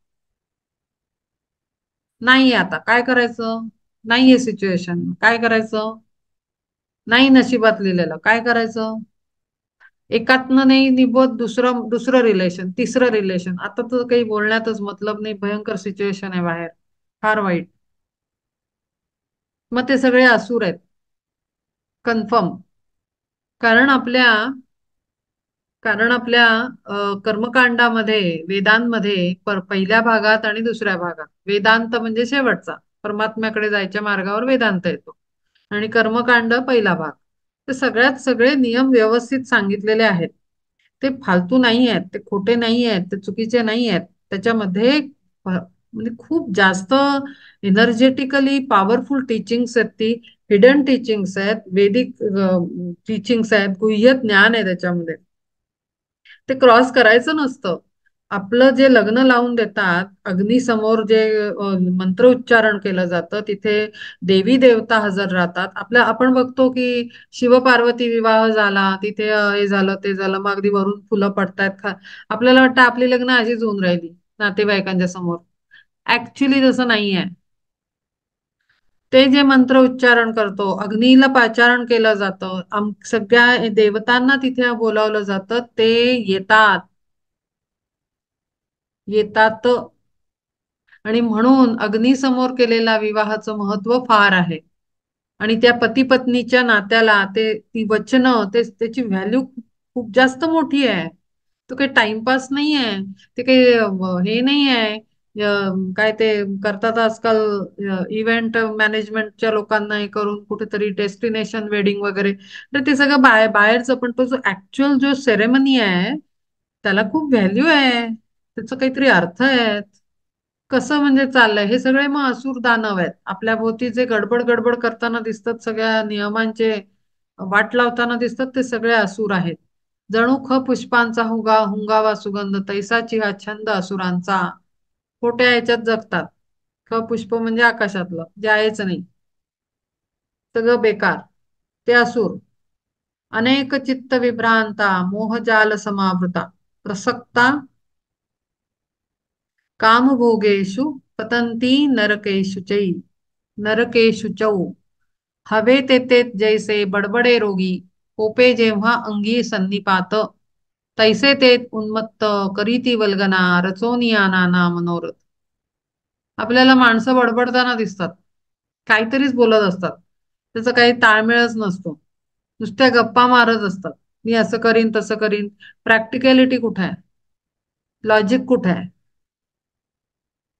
नाही आता काय करायचं? नाहीये सिच्युएशन, काय करायचं? नाही नशिबात लिहिलेलं, काय करायचं? एकातनं नाही निभत दुसरं दुसरं रिलेशन, तिसरं रिलेशन, आता तर काही बोलण्यातच मतलब नाही, भयंकर सिच्युएशन आहे बाहेर, फार वाईट. मग ते सगळे असूर आहेत, कन्फर्म. कारण आपल्या कारण आपल्या कर्मकांडामध्ये, वेदांमध्ये, पहिल्या भागात आणि दुसऱ्या भागात, वेदांत म्हणजे शेवटचा, परमात्म्याकडे जायच्या मार्गावर वेदांत येतो, आणि कर्मकांड पहिला भाग. ते सगळ्यात सगळे नियम व्यवस्थित सांगितलेले आहेत. ते फालतू नाही आहेत, ते खोटे नाही आहेत, ते चुकीचे नाही आहेत. त्याच्यामध्ये म्हणजे खूप जास्त एनर्जेटिकली पॉवरफुल टीचिंग्स आहेत, ती हिडन टीचिंग्स आहेत, वेदिक टीचिंग्स आहेत, गुह्य ज्ञान आहे त्याच्यामध्ये. ते क्रॉस करायचं नसतं. आपलं जे लग्न लावून देतात, अग्नीसमोर जे मंत्र उच्चारण केलं जातं, तिथे देवी देवता हजर राहतात. आपण बघतो की शिवपार्वती विवाह झाला, तिथे हे झालं ते झालं, मग अगदी वरून फुलं पडतायत आपल्याला वाटतं आपली लग्न अशीच होऊन राहिली नातेवाईकांच्या समोर. ऍक्च्युली तसं नाहीये. ते जे मंत्र उच्चारण करतो, अग्नीला पाचारण केलं जातं, सगळ्या देवतांना तिथे बोलावलं जातं, ते येतात, येतात. आणि म्हणून अग्नीसमोर केलेल्या विवाहाचं महत्व फार आहे. आणि त्या पती पत्नीच्या नात्याला ती वचनं, त्याची व्हॅल्यू खूप जास्त मोठी आहे. तो काही टाइमपास नाही आहे, ते काही हे नाही आहे. काय ते करतात आजकाल, इव्हेंट मॅनेजमेंटच्या लोकांना हे करून कुठेतरी डेस्टिनेशन वेडिंग वगैरे, तर ते सगळं बाहेरचं. पण तो जो ऍक्च्युअल जो सेरेमनी आहे, त्याला खूप व्हॅल्यू आहे, त्याचा काहीतरी अर्थ आहे. कसं म्हणजे चाललंय हे सगळे? मग असुर दानव आहेत आपल्या भोवती, जे गडबड गडबड करताना दिसतात, सगळ्या नियमांचे वाट लावताना दिसतात, ते सगळे असुर आहेत. जणू पुष्पांचा हुंगावा सुगंध, तैसाची हा छंद असुरांचा. खोट्या ह्याच्यात जगतात. पुष्प म्हणजे आकाशातलं जे आहेच नाही, सगळं बेकार. ते असुर. अनेक चित्त विभ्रांता, मोहजाल समावृता, प्रसक्ता कामभोगेषु पतंती नरकेषु चै, नरकेषु चौ. हवे तेथे जैसे बडबडे रोगी, कोपे जेव्हा अंगी संनिपात, तैसे ते उन्मत्त करीती वल्गना, रचोनिया नाना मनोरथ. आपल्याला माणसं बडबडताना दिसतात, काहीतरीच बोलत असतात, त्याचा काही ताळमेळच नसतो, नुसत्या गप्पा मारत असतात. मी असं करीन तसं करीन. प्रॅक्टिकॅलिटी कुठे आहे? लॉजिक कुठे आहे?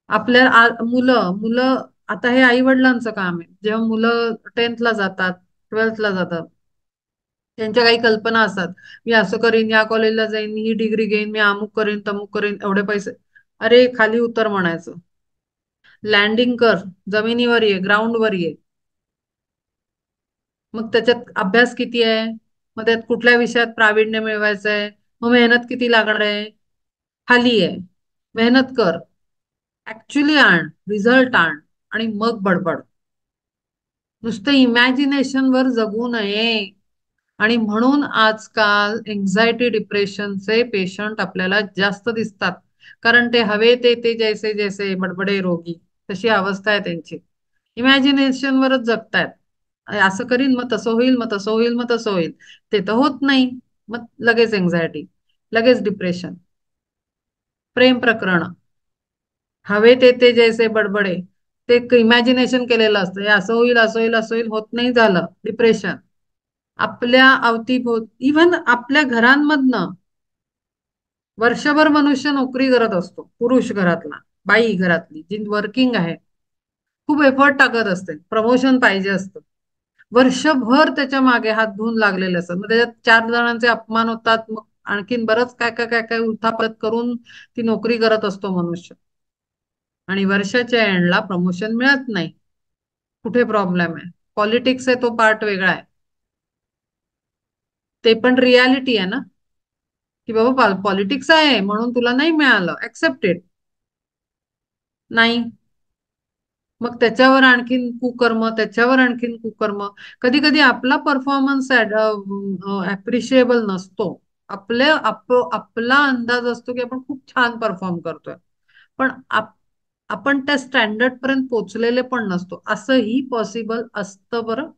आपल्या मुलं मुलं आता हे आई वडिलांचं काम आहे. जेव्हा मुलं 10th ला जातात, 12th ला जातात, त्यांच्या काही कल्पना असतात. मी असं करीन, या कॉलेजला जाईन, मी ही डिग्री घेईन, मी अमुक करीन तमुक करीन, एवढे पैसे. अरे खाली उतर म्हणायचं, लँडिंग कर, जमिनीवर ये, ग्राउंडवर ये. मग त्याच्यात अभ्यास किती आहे? मग त्यात कुठल्या विषयात प्रावीण्य मिळवायचं आहे? मग मेहनत किती लागणार आहे? खाली आहे, मेहनत कर, ऍक्च्युली आण, रिझल्ट आण, आणि मग बडबड. नुसतं इमॅजिनेशन वर जगू नये. आणि म्हणून आजकाल एन्झायटी डिप्रेशनचे पेशंट आपल्याला जास्त दिसतात, कारण ते हवे ते जैसे जैसे बडबडे रोगी, तशी अवस्था आहे त्यांची. इमॅजिनेशन वरच जगतायत. असं करीन मग तसं होईल, मग तसं होईल, मग तसं होईल. ते तर होत नाही. मग लगेच एन्झायटी, लगेच डिप्रेशन. प्रेम प्रकरण, हवे ते जैसे बडबडे, ते इमॅजिनेशन केलेलं असतं, हे असं होईल, असं होईल, असं होईल, होत नाही, झालं डिप्रेशन. आपल्या अवतीभोवती, इव्हन आपल्या घरांमधनं, वर्षभर मनुष्य नोकरी करत असतो, पुरुष घरातला, बाई घरातली जी वर्किंग आहे, खूप एफर्ट टाकत असते, प्रमोशन पाहिजे असतं, वर्षभर त्याच्या मागे हात धुवून लागलेले असतात. मग त्याच्यात 4 जणांचे अपमान होतात, मग आणखीन बरंच काय काय काय काय उलथापालथ करून ती नोकरी करत असतो मनुष्य, आणि वर्षाच्या एंडला प्रमोशन मिळत नाही. कुठे प्रॉब्लेम आहे? पॉलिटिक्स आहे, तो पार्ट वेगळा आहे. ते पण रियालिटी आहे ना. की बाबा पॉलिटिक्स आहे म्हणून तुला नाही मिळालं, ऍक्सेप्टेड. नाही. मग त्याच्यावर आणखीन कुकर्म, त्याच्यावर आणखीन कुकर्म. कधी कधी आपला परफॉर्मन्स अप्रिशिएबल नसतो. आपला अंदाज असतो की आपण खूप छान परफॉर्म करतोय, पण आपण त्या स्टँडर्ड पर्यंत पोहोचलेले पण नसतो. असंही पॉसिबल असतं बरं.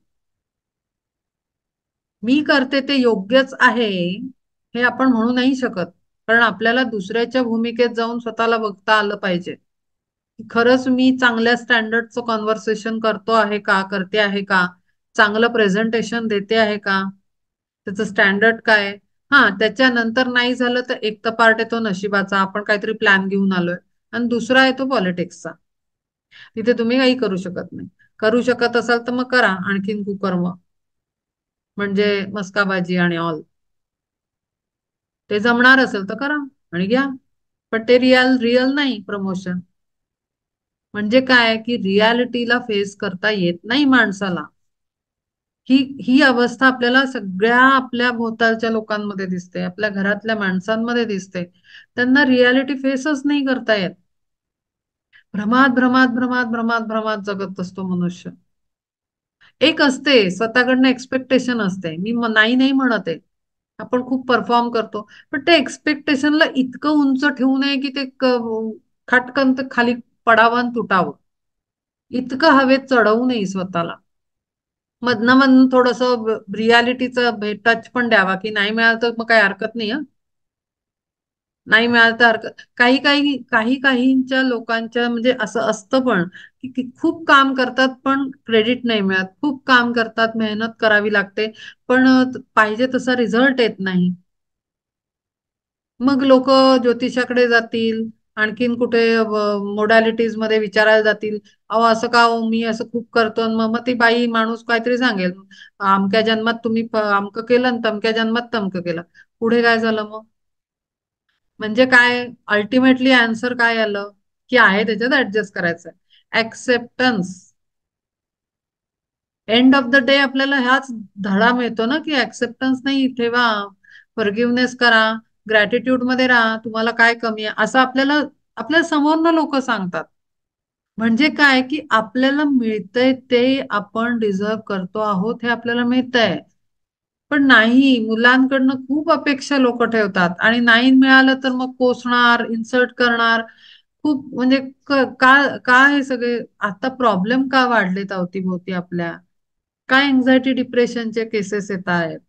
मी करते ते योग्यच आहे हे आपण म्हणू नाही शकत, कारण आपल्याला दुसऱ्याच्या भूमिकेत जाऊन स्वतःला बघता आलं पाहिजे. खरंच मी चांगल्या स्टँडर्डचं कॉन्व्हर्सेशन करतो आहे का, करते आहे का, चांगलं प्रेझेंटेशन देते आहे का, त्याचं स्टँडर्ड काय आहे? हा, त्याच्यानंतर नाही झालं तर एक तर पार्ट येतो नशिबाचा, आपण काहीतरी प्लॅन घेऊन आलोय, आणि दुसरा येतो पॉलिटिक्सचा. तिथे तुम्ही काही करू शकत नाही. करू शकत असाल तर मग करा आणखीन कुकर्म, म्हणजे मस्काबाजी आणि ऑल. ते जमणार असेल तर करा आणि घ्या, पण ते रिअल रिअल नाही प्रमोशन. म्हणजे काय की रियालिटीला फेस करता येत नाही माणसाला. ही ही अवस्था आपल्याला सगळ्या आपल्या भोवतालच्या लोकांमध्ये दिसते, आपल्या घरातल्या माणसांमध्ये दिसते. त्यांना रियालिटी फेसच नाही करता येत. भ्रमात भ्रमात भ्रमात भ्रमात भ्रमात जगत असतो मनुष्य. एक असते स्वतःकडनं एक्सपेक्टेशन असते, मी नाही नाही म्हणत आहे, आपण खूप परफॉर्म करतो, पण ते एक्सपेक्टेशनला इतकं उंच ठेवू नये की ते खटकन तर खाली पडावं आणि तुटावं. इतकं हवेत चढवू नये स्वतःला. मधनं मधनं थोडस रियालिटीचं टच पण द्यावा, की नाही मिळालं तर मग काही हरकत नाही. नाही मिळालं तर हरकत. काही काही काही काहींच्या लोकांच्या म्हणजे असं असतं पण, की खूप काम करतात पण क्रेडिट नाही मिळत, खूप काम करतात, मेहनत करावी लागते, पण पाहिजे तसा रिझल्ट येत नाही. मग लोक ज्योतिषाकडे जातील, आणखीन कुठे मोडॅलिटीज मध्ये विचारायला जातील. अहो असं का हो, मी असं खूप करतो, आणि मग मग ती बाई माणूस काहीतरी सांगेल, अमक्या जन्मात तुम्ही अमकं केलं आणि तमक्या जन्मात तमकं केलं. पुढे काय झालं मग? म्हणजे काय अल्टिमेटली आन्सर काय आलं, की आहे त्याच्यात ऍडजस्ट करायचं. Acceptance. End of the day आपल्याला ह्याच धडा मिळतो ना, की ऍक्सेप्टन्स नाही ठेवा, फॉरगिव्हनेस करा, ग्रॅटिट्यूड मध्ये राहा, तुम्हाला काय कमी आहे असं आपल्याला आपल्या समोरनं लोक सांगतात. म्हणजे काय की आपल्याला मिळतंय ते आपण डिझर्व करतो आहोत हे आपल्याला मिळतंय. पण नाही, मुलांकडनं खूप अपेक्षा लोक ठेवतात, आणि नाही मिळालं तर मग कोसणार, इन्सल्ट करणार. खूप म्हणजे का का हे सगळे आता प्रॉब्लेम का वाढलेत अवतीभोवती आपल्या? काय एन्झायटी डिप्रेशनचे केसेस येत आहेत?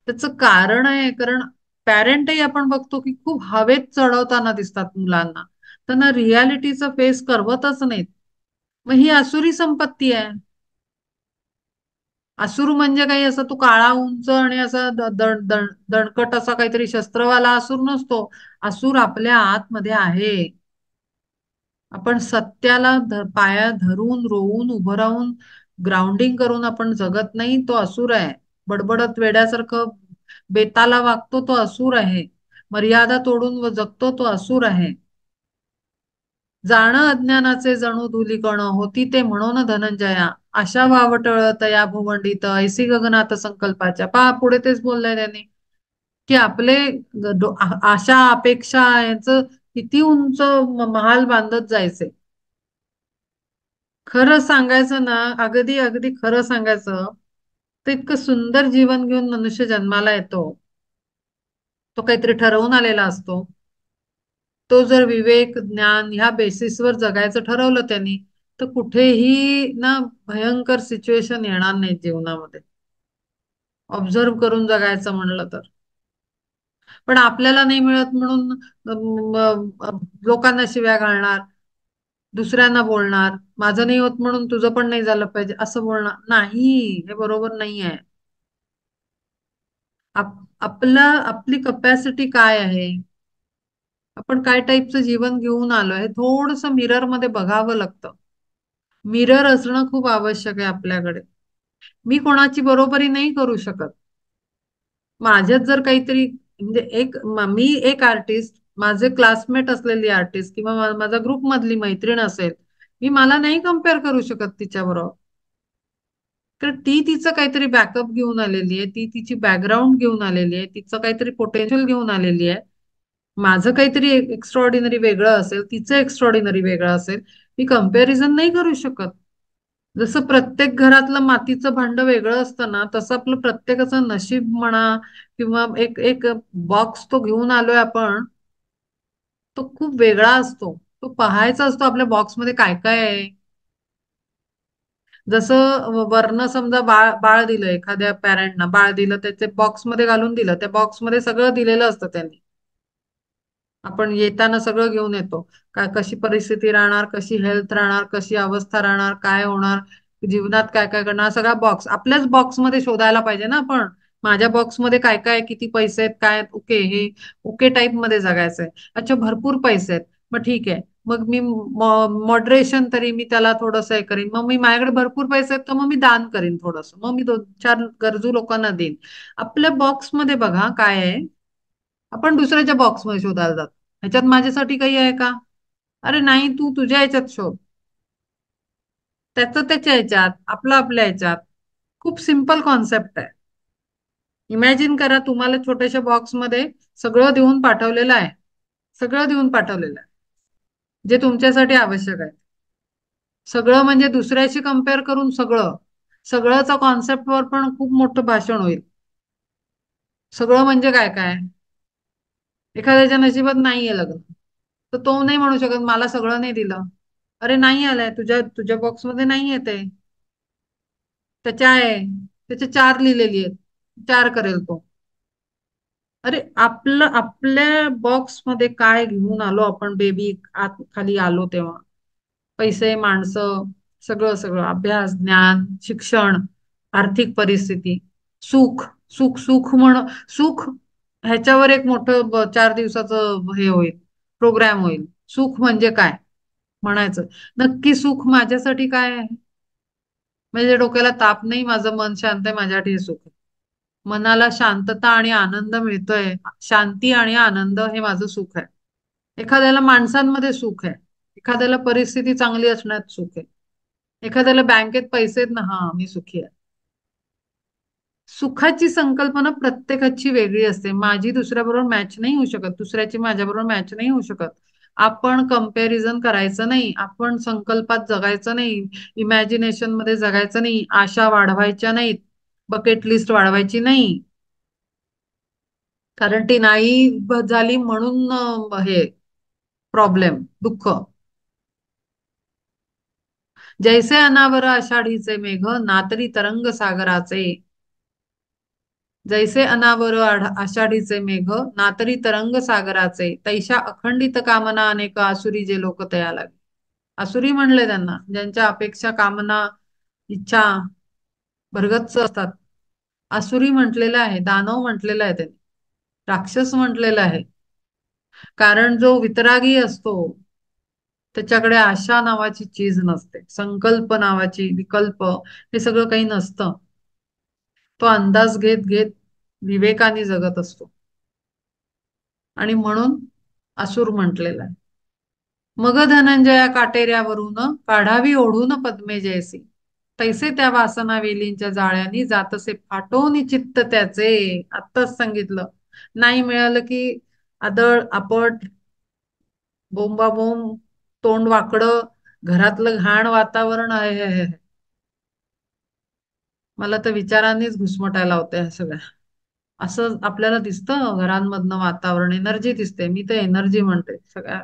त्याचं कारण आहे, कारण पॅरेंटही आपण बघतो की खूप हवेत चढवताना दिसतात मुलांना, त्यांना रियालिटीचा फेस करवतच नाहीत. मग ही आसुरी संपत्ती आहे. असूर म्हणजे काही असं तो काळा उंच आणि असा दणकट असा काहीतरी शस्त्रवाला असूर नसतो. असूर आपल्या आतमध्ये आहे. आपण सत्याला पाया धरून रोवून उभं राहून ग्राउंडिंग करून आपण जगत नाही, तो असूर आहे. बडबडत वेड्यासारखं बेताला वागतो, तो असूर आहे. मर्यादा तोडून जगतो, तो असूर आहे. जाणं अज्ञानाचे जणू धुलीकण होती ते म्हणून धनंजया, आशा वावटळत या भुवंडीत ऐसी गगनात संकल्पाच्या. पहा पुढे तेच बोललंय त्यांनी, की आपले आशा अपेक्षा यांचं किती उंच महाल बांधत जायचे. खरं सांगायचं ना, अगदी अगदी खरं सांगायचं तर इतकं सुंदर जीवन घेऊन मनुष्य जन्माला येतो. तो काहीतरी ठरवून आलेला असतो. तो जर विवेक ज्ञान ह्या बेसिसवर जगायचं ठरवलं त्यांनी, तर कुठेही ना भयंकर सिच्युएशन येणार नाही जीवनामध्ये, ऑब्झर्व करून जगायचं म्हणलं तर. पण आपल्याला नाही मिळत म्हणून लोकांना शिव्या घालणार, दुसऱ्यांना बोलणार, माझं नाही होत म्हणून तुझं पण नाही झालं पाहिजे असं बोलणार नाही. हे बरोबर नाही आहे. आपली कपॅसिटी काय आहे, आपण काय टाईपचं जीवन घेऊन आलो हे थोडस मिरर मध्ये बघावं लागतं. मिरर असणं खूप आवश्यक आहे आपल्याकडे. मी कोणाची बरोबरी नाही करू शकत. माझ्यात जर काहीतरी म्हणजे मी एक आर्टिस्ट, माझे क्लासमेट असलेली आर्टिस्ट किंवा माझा ग्रुप मधली मैत्रीण असेल, मी मला नाही कम्पेअर करू शकत तिच्याबरोबर. तर ती तिचं काहीतरी बॅकअप घेऊन आलेली आहे, ती तिची बॅकग्राऊंड घेऊन आलेली आहे, तिचं काहीतरी पोटेन्शियल घेऊन आलेली आहे. माझं काहीतरी एक्स्ट्रॉर्डिनरी वेगळं असेल, तिचं एक्स्ट्रॉर्डिनरी वेगळं असेल. मी कम्पॅरिझन नाही करू शकत. जसं प्रत्येक घरातलं मातीचं भांड वेगळं असतं ना, तसं आपलं प्रत्येकाचं नशीब म्हणा, किंवा एक एक बॉक्स तो घेऊन आलोय आपण, तो खूप वेगळा असतो. तो पाहायचा असतो आपल्या बॉक्समध्ये काय काय आहे. जसं वर्ण समजा बाळ बाळ दिलं, एखाद्या पॅरेंटना बाळ दिलं, त्याचे बॉक्समध्ये घालून दिलं, त्या बॉक्समध्ये सगळं दिलेलं असतं त्यांनी. आपण येताना सगळं घेऊन येतो. काय कशी परिस्थिती राहणार, कशी हेल्थ राहणार, कशी अवस्था राहणार, काय होणार, जीवनात काय काय करणार, सगळा बॉक्स आपल्याच बॉक्समध्ये शोधायला पाहिजे ना आपण. माझ्या बॉक्समध्ये काय काय, किती पैसे आहेत, काय आहेत, ओके, हे ओके टाईप मध्ये जगायचंय. अच्छा, भरपूर पैसे आहेत, मग ठीक आहे. मग मी मॉडरेशन तरी मी त्याला थोडंसं हे करीन. मग मी माझ्याकडे भरपूर पैसे आहेत, तर मग मी दान करीन थोडंसं, मग मी दोन चार गरजू लोकांना देईन. आपल्या बॉक्समध्ये बघा काय आहे. आपण दुसऱ्याच्या बॉक्समध्ये शोधायला जातो. ह्याच्यात माझ्यासाठी काही आहे का? अरे नाही, तू तुझ्या ह्याच्यात शोध. त्याचं त्याच्या ह्याच्यात, आपलं आपल्या ह्याच्यात. खूप सिंपल कॉन्सेप्ट आहे. इमॅजिन करा, तुम्हाला छोट्याशा बॉक्समध्ये सगळं देऊन पाठवलेलं आहे. सगळं देऊन पाठवलेलं आहे जे तुमच्यासाठी आवश्यक आहे. सगळं म्हणजे दुसऱ्याशी कम्पेअर करून सगळं. सगळंचा कॉन्सेप्टवर पण खूप मोठं भाषण होईल. सगळं म्हणजे काय काय. एखाद्याच्या नशिबात नाहीये लग्न, तर तो नाही म्हणू शकत मला सगळं नाही दिलं. अरे नाही आलंय, तुझ्या तुझ्या बॉक्समध्ये नाही येते. त्याच्या आहे, त्याचे चार लिहिलेली आहेत, चार करेल तो. अरे आपलं आपल्या बॉक्समध्ये काय घेऊन आलो आपण, बेबी आत खाली आलो तेव्हा. पैसे, माणसं, सगळं सगळं, अभ्यास, ज्ञान, शिक्षण, आर्थिक परिस्थिती, सुख. सुख सुख सुख ह्याच्यावर एक मोठं 4 दिवसाचं हे होईल, प्रोग्राम होईल. सुख म्हणजे काय म्हणायचं. नक्की सुख माझ्यासाठी काय आहे? म्हणजे डोक्याला ताप नाही, माझं मन शांत आहे, माझ्यासाठी हे सुख आहे. मनाला शांतता आणि आनंद मिळतोय, शांती आणि आनंद हे माझं सुख आहे. एखाद्याला माणसांमध्ये सुख आहे, एखाद्याला परिस्थिती चांगली असण्यात सुख आहे, एखाद्याला बँकेत पैसे आहेत ना, हा मी सुखी आहे. सुखाची संकल्पना प्रत्येकाची वेगळी असते. माझी दुसऱ्याबरोबर मॅच नाही होऊ शकत, दुसऱ्याची माझ्याबरोबर मॅच नाही होऊ शकत. आपण कंपॅरिझन करायचं नाही, आपण संकल्पात जगायचं नाही, इमॅजिनेशन मध्ये जगायचं नाही, आशा वाढवायच्या नाहीत, बकेट लिस्ट वाढवायची नाही. कारण ती नाही झाली म्हणून हे प्रॉब्लेम, दुःख. जैसे अनावर आषाढीचे मेघ, नातरी तरंग सागराचे. जैसे अनावर आषाढीचे मेघ, नातरी तरंग सागराचे, तैशा अखंडित कामना अनेक आसुरी जे लोक तया लागे. आसुरी म्हणले त्यांना, ज्यांच्या अपेक्षा, कामना, इच्छा भरगच्च असतात. आसुरी म्हटलेलं आहे, दानव म्हटलेलं आहे त्यांनी, राक्षस म्हटलेलं आहे. कारण जो वितरागी असतो, त्याच्याकडे आशा नावाची चीज नसते, संकल्प नावाची, विकल्प, हे सगळं काही नसतं. तो अंदाज घेत घेत विवेकाने जगत असतो. आणि म्हणून असुर म्हटलेला आहे. मग धनंजया काटेऱ्यावरून काढावी ओढून पद्मे जैसी, तैसे त्या वासना वेलींच्या जाळ्यानी जातसे फाटोनी चित्त त्याचे. आत्ताच सांगितलं. नाही मिळालं की आदळ आपट, बोंबाबोंब, तोंड वाकडं, घरातलं घाण वातावरण आहे. मला तर विचारांनीच घुसमटायला होतं ह्या सगळ्या. असं आपल्याला दिसतं घरांमधनं वातावरण, एनर्जी दिसते. मी तर एनर्जी म्हणते. सगळ्या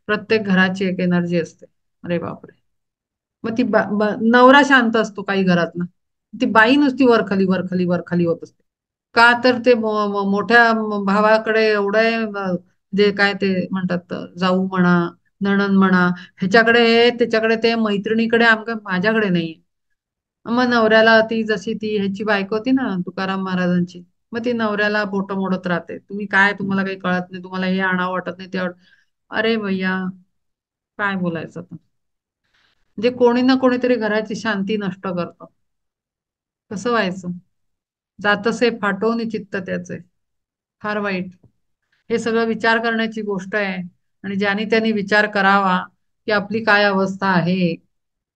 प्रत्येक घराची एक एनर्जी असते. अरे बापरे. मग ती नवरा शांत असतो काही घरातला, ती बाई नुसती वरखाली वरखाली वरखाली होत असते. का तर ते मोठ्या भावाकडे एवढं आहे, जे काय ते म्हणतात, जाऊ म्हणा, नणन म्हणा, ह्याच्याकडे हे, त्याच्याकडे ते, मैत्रिणीकडे आमच्या, माझ्याकडे नाही. मग नवऱ्याला, ती जशी ती ह्याची बायको होती ना तुकाराम महाराजांची, मग ती नवऱ्याला बोट मोडत राहते, तुम्ही काय, तुम्हाला काही कळत नाही, तुम्हाला हे आणावं वाटत नाही, ते अरे भैया, काय बोलायचं आता. म्हणजे कोणी ना कोणीतरी घराची शांती नष्ट करतं. कसं व्हायचं. जातसे फाटवून चित्त त्याचे. फार वाईट. हे सगळं विचार करण्याची गोष्ट आहे. आणि ज्याने त्यांनी विचार करावा की आपली काय अवस्था आहे,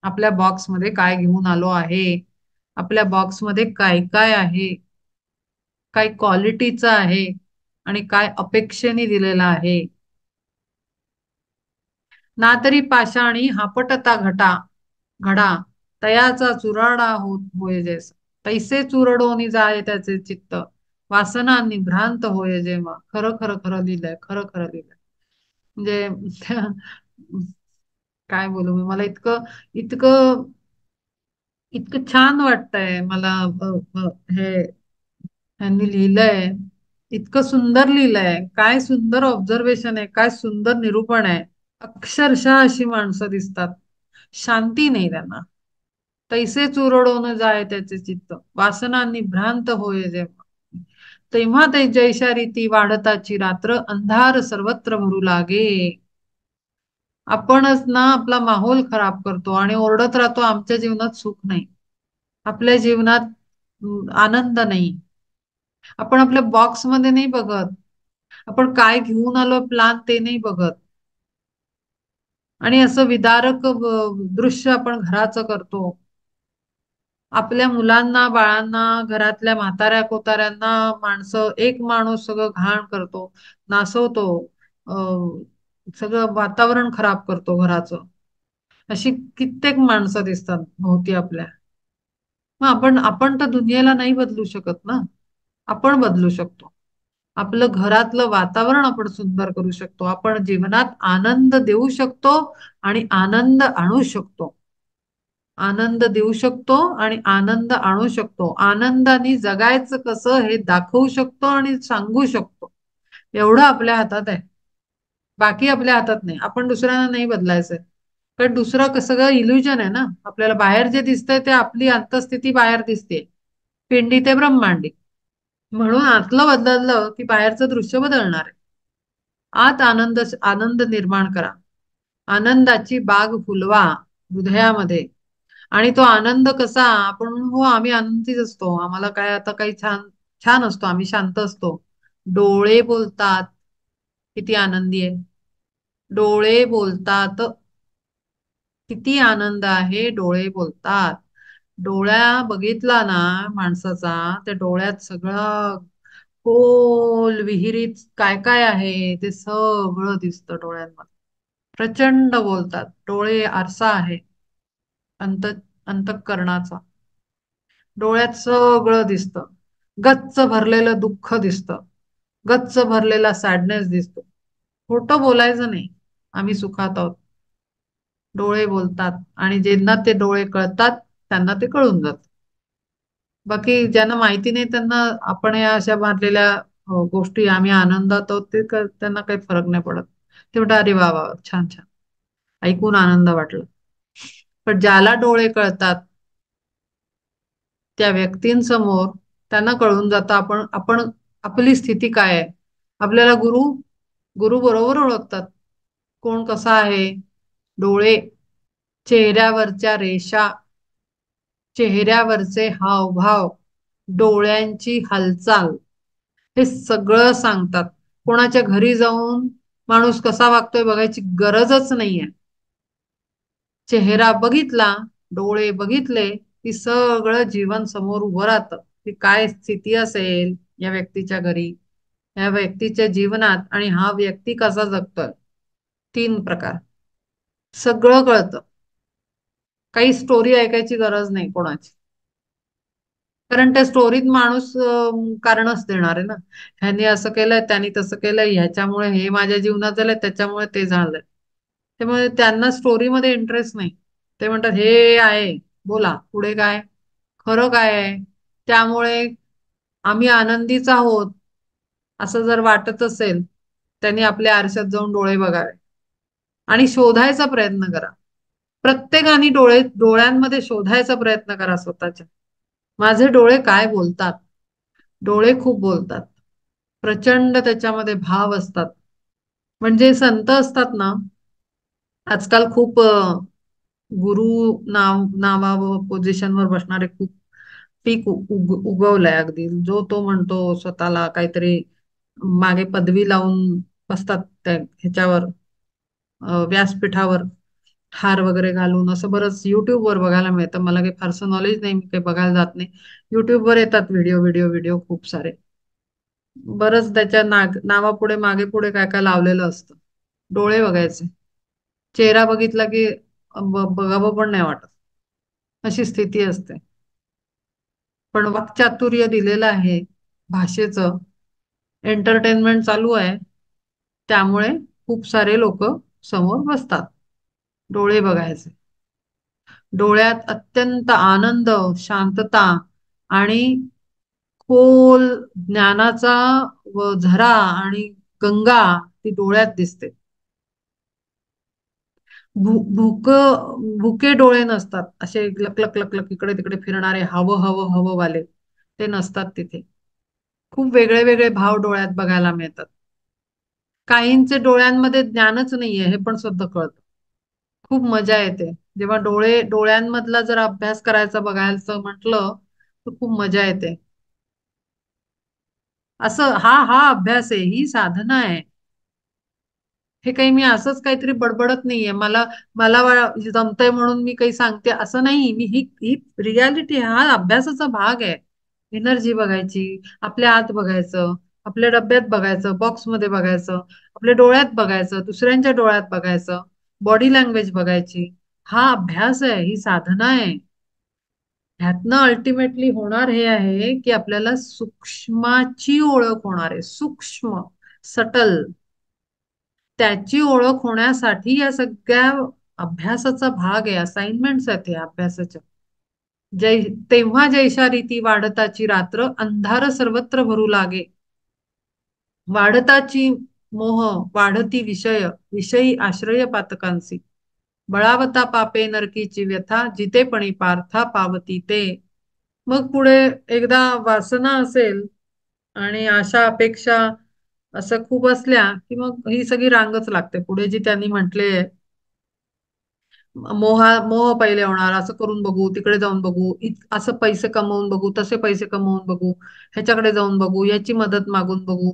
आपल्या बॉक्समध्ये काय घेऊन आलो आहे, आपल्या बॉक्समध्ये काय काय आहे, काय क्वालिटीचं आहे आणि काय अपेक्षेने दिलेलं आहे. ना तरी पाषाणी हापटता घडा, तयाचा चुराडा होत होय जैसा. तैसे चुरडोनी जाय त्याचे चित्त, वासनांनी भ्रांत होय जेव्हा. खरं खरं खरं लिहिलंय, खरं खरं लिहिलंय. म्हणजे काय बोलू मी, मला इतकं इतकं इतकं छान वाटतंय मला. हे ह्यांनी लिहिलंय, इतकं सुंदर लिहिलंय. काय सुंदर ऑब्झर्वेशन आहे, काय सुंदर निरूपण आहे. अक्षरशः अशी माणसं दिसतात, शांती नाही त्यांना. तैसे चुरडून जाय त्याचे चित्त, वासनांनी भ्रांत होय जेव्हा. तेव्हा ते जैशा रीती वाढताची रात्र, अंधार सर्वत्र भरू लागे. आपणच ना आपला माहोल खराब करतो आणि ओरडत राहतो आमच्या जीवनात सुख नाही, आपल्या जीवनात आनंद नाही. आपण आपल्या बॉक्स मध्ये नाही बघत, आपण काय घेऊन आलो प्लान ते नाही बघत. आणि असं विदारक दृश्य आपण घराचं करतो. आपल्या मुलांना, बाळांना, घरातल्या म्हाताऱ्या कोताऱ्यांना, माणसं, एक माणूस सगळं घाण करतो, नासवतो, सगळं वातावरण खराब करतो घराचं. अशी कित्येक माणसं दिसतात भोवती आपल्या. मग आपण तर दुनियेला नाही बदलू शकत ना. आपण बदलू शकतो. आपलं घरातलं वातावरण आपण सुंदर करू शकतो. आपण जीवनात आनंद देऊ शकतो आणि आनंद आणू शकतो. आनंद देऊ शकतो आणि आनंद आणू शकतो. आनंदाने जगायचं कसं हे दाखवू शकतो आणि सांगू शकतो. एवढं आपल्या हातात आहे. बाकी आपल्या हातात नाही. आपण दुसऱ्यांना नाही बदलायचंय. कारण दुसरं सगळं इल्युजन आहे ना. आपल्याला बाहेर जे दिसतंय ते आपली अंतस्थिती बाहेर दिसते. पिंडी ते ब्रह्मांडी. म्हणून आतलं बदललं की बाहेरचं दृश्य बदलणार आहे. आत आनंद आनंद निर्माण करा. आनंदाची बाग फुलवा हृदयामध्ये. आणि तो आनंद कसा, आपण हो आम्ही आनंदीच असतो, आम्हाला काय आता काही छान छान असतो, आम्ही शांत असतो. डोळे बोलतात, किती आनंदी आहे. डोळे बोलतात, किती आनंद आहे. डोळे बोलतात. डोळ्या बघितला ना माणसाचा, त्या डोळ्यात सगळं खोल विहिरीत काय काय आहे ते सगळं दिसतं डोळ्यांमध्ये. प्रचंड बोलतात डोळे. आरसा आहे अंत अंतःकरणाचा. डोळ्यात सगळं दिसतं. गच्च भरलेलं दुःख दिसतं, गच्च भरलेला सॅडनेस दिसतो. खोटं बोलायचं नाही, आम्ही सुखात आहोत. डोळे बोलतात आणि ज्यांना ते डोळे कळतात त्यांना ते कळून जात. बाकी ज्यांना माहिती नाही त्यांना आपण या अशा मारलेल्या गोष्टी, आम्ही आनंदात आहोत ते त्यांना काही फरक नाही पडत. ते म्हणतात अरे वा वा छान छान, ऐकून आनंद वाटला. पण ज्याला डोळे कळतात त्या व्यक्तींसमोर त्यांना कळून जातं आपण आपण आपली स्थिती काय आहे. आपल्याला गुरु गुरु बरोबर ओळखतात कोण कसा आहे. डोळे, चेहऱ्यावरच्या रेषा, चेहऱ्यावरचे हावभाव, डोळ्यांची हालचाल, हे सगळं सांगतात. कोणाच्या घरी जाऊन माणूस कसा वागतोय बघायची गरजच नाहीये. चेहरा बघितला, डोळे बघितले की सगळं जीवन समोर उभं राहतं. की काय स्थिती असेल या व्यक्तीच्या घरी, या व्यक्तीच्या जीवनात, आणि हा व्यक्ती कसा जगतोय. 3 प्रकार सगळं कळतं. काही स्टोरी ऐकायची गरज नाही कोणाची. कारण त्या स्टोरीत माणूस कारणच देणार आहे ना. ह्याने असं केलंय, त्यांनी तसं केलंय, ह्याच्यामुळे हे माझ्या जीवनात झालंय, त्याच्यामुळे ते झालंय. त्यामुळे त्यांना स्टोरीमध्ये इंटरेस्ट नाही. ते म्हणतात हे आहे, बोला पुढे काय, खरं काय आहे. त्यामुळे आम्ही आनंदीच आहोत असं जर वाटत असेल, त्यांनी आपल्या आरशात जाऊन डोळे बघावे आणि शोधायचा प्रयत्न करा. प्रत्येकाने डोळ्यांमध्ये शोधायचा प्रयत्न करा स्वतःच्या. माझे डोळे काय बोलतात. डोळे खूप बोलतात. प्रचंड त्याच्यामध्ये भाव असतात. म्हणजे संत असतात ना, आजकाल खूप गुरु नावावं पोझिशनवर बसणारे खूप पीक उगवलंय अगदी. जो तो म्हणतो स्वतःला काहीतरी, मागे पदवी लावून बसतात त्या ह्याच्यावर, व्यासपीठावर. हार वगैरे घालून असं बरंच युट्यूबवर बघायला मिळतं. मला काही फारसं नॉलेज नाही, मी काही बघायला जात नाही. युट्यूबवर येतात व्हिडिओ व्हिडिओ व्हिडिओ खूप सारे. बरंच त्याच्या नावापुढे मागे पुढे काय काय लावलेलं असतं. डोळे बघायचे. चेहरा बघितला की बघावं पण नाही वाटत, अशी स्थिती असते. पण वाक्चातुर्य दिलेलं आहे भाषेचं, एंटरटेनमेंट चालू आहे, त्यामुळे खूप सारे लोक समोर बसतात. डोळे बघायचे. डोळ्यात अत्यंत आनंद, शांतता आणि खोल ज्ञानाचा झरा आणि गंगा ती डोळ्यात दिसते. भूक भुके डोळे नसतात, असे लकलक लकलक इकडे तिकडे फिरणारे हवं हवं हवं वाले ते नसतात तिथे. खूप वेगळे वेगळे भाव डोळ्यात बघायला मिळतात. काहींचे डोळ्यांमध्ये ज्ञानच नाहीये हे पण सुद्धा कळतं. खूप मजा येते जेव्हा डोळ्यांमधला जर अभ्यास करायचा बघायचं म्हटलं तर खूप मजा येते. असं हा अभ्यास आहे, ही साधना आहे. हे काही मी असंच काहीतरी बडबडत नाहीये. मला जमतंय म्हणून मी काही सांगते असं नाही. ही रियालिटी, हा अभ्यासाचा भाग आहे. एनर्जी बघायची, आपल्या आत बघायचं, आपल्या डब्यात बघायचं, बॉक्समध्ये बघायचं, आपल्या डोळ्यात बघायचं, दुसऱ्यांच्या डोळ्यात बघायचं, बॉडी लँग्वेज बघायची. हा अभ्यास आहे, ही साधना आहे. ह्यातनं अल्टिमेटली होणार हे आहे की आपल्याला सूक्ष्माची ओळख होणार आहे. सूक्ष्म, सटल, त्याची ओळख होण्यासाठी या सगळ्या अभ्यासाचा भाग आहे. असाइनमेंट्स आहेत हे अभ्यासाच्या. जय तेव्हा जैशा रीती वाढताची रात्र अंधार सर्वत्र भरू लागे. वाढताची मोह वाढती विषय, विषयी आश्रय पातकांसी. बळावता पापे नरकीची व्यथा जितेपणी पार्था पावती ते. मग पुढे एकदा वासना असेल आणि आशा अपेक्षा असं खूप असल्या की मग ही सगळी रांगच लागते पुढे जी त्यांनी म्हटले. मोह पहिले होणार, असं करून बघू, तिकडे जाऊन बघू, असं पैसे कमवून बघू, तसे पैसे कमवून बघू, ह्याच्याकडे जाऊन बघू, याची मदत मागून बघू.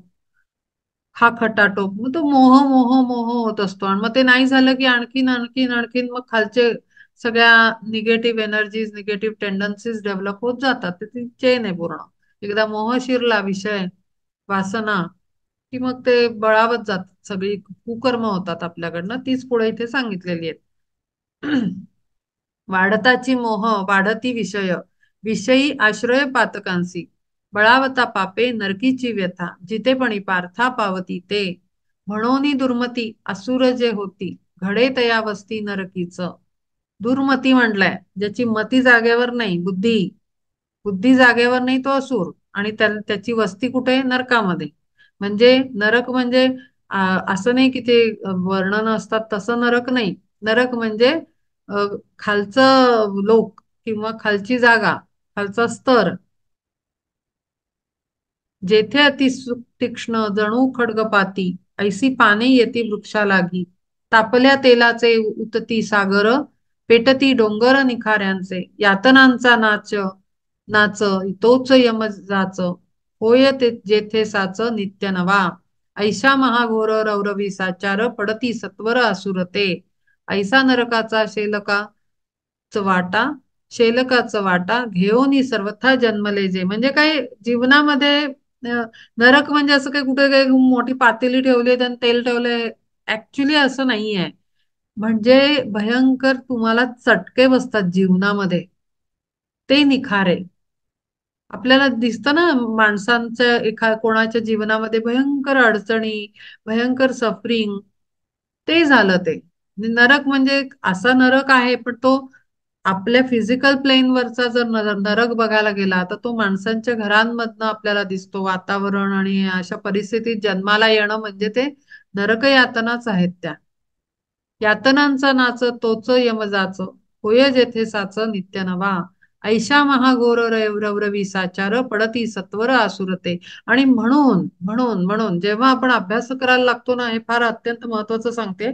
हा खटाटोप, मग तो मोह मोह मोह होत असतो आणि मग ते नाही झालं की आणखीन आणखीन आणखीन मग खालचे सगळ्या negative energies, negative tendencies develop होत जातात. ती चेन आहे पूर्ण. एकदा मोह शिरला विषय, वासना, की मग ते बळावत जातात, सगळी कुकर्म होतात आपल्याकडनं. तीच पुढे इथे सांगितलेली आहेत. वाढताची मोह वाढती विषय, विषयी आश्रय पातकांसी. बळावता पापे नरकीची व्यथा जितेपणी पार्था पावती ते. म्हणोनी दुर्मती असुर जे होती घडे तया वस्ती नरकीच. दुर्मती म्हणलाय ज्याची मती जागेवर नाही, बुद्धी बुद्धी जागेवर नाही तो असुर. आणि त्याची वस्ती कुठे? नरकामध्ये. म्हणजे नरक म्हणजे असं नाही की ते वर्णन असतात तसं नरक नाही. नरक म्हणजे अ, खालचं लोक किंवा खालची जागा, खालचा स्तर, जेथे तीक्ष्ण जणू खड्गपाती ऐसी पाने येती वृक्षा लागी. तापल्या तेलाचे उतती सागर पेटती डोंगर निखाऱ्यांचे. यातनांचा नाच नाच तोच यमजाच होय ते जेथे साच नित्य नवा. ऐशा महाघोर रौरवी साचार पडती सत्वर असुरते. ऐसा नरकाचा वाटा शेलकाच वाटा घेऊन सर्वथा जन्मले जे. म्हणजे काय जीवनामध्ये नरक म्हणजे असं काही कुठे काही मोठी पातेली ठेवली आणि तेल ठेवलंय, ऍक्च्युली असं नाहीये. म्हणजे भयंकर तुम्हाला चटके बसतात जीवनामध्ये, ते निखारे. आपल्याला दिसतं ना माणसांच्या कोणाच्या जीवनामध्ये भयंकर अडचणी, भयंकर सफरिंग, ते झालं ते. नरक म्हणजे असा नरक आहे, पण तो आपल्या फिजिकल प्लेनवरचा जर नरक बघायला गेला तर तो माणसांच्या घरांमधनं आपल्याला दिसतो. वातावरण आणि अशा परिस्थितीत जन्माला येणं म्हणजे ते नरक यातनाच आहेत त्या. यातनांचा नाच तोच यमजाच होय जेथे साच नित्य नवा. ऐशा महाघोर रौरवी साचार पडती सत्वर आसुरते. आणि म्हणून म्हणून म्हणून जेव्हा आपण अभ्यास करायला लागतो ना, हे फार अत्यंत महत्वाचं सांगते.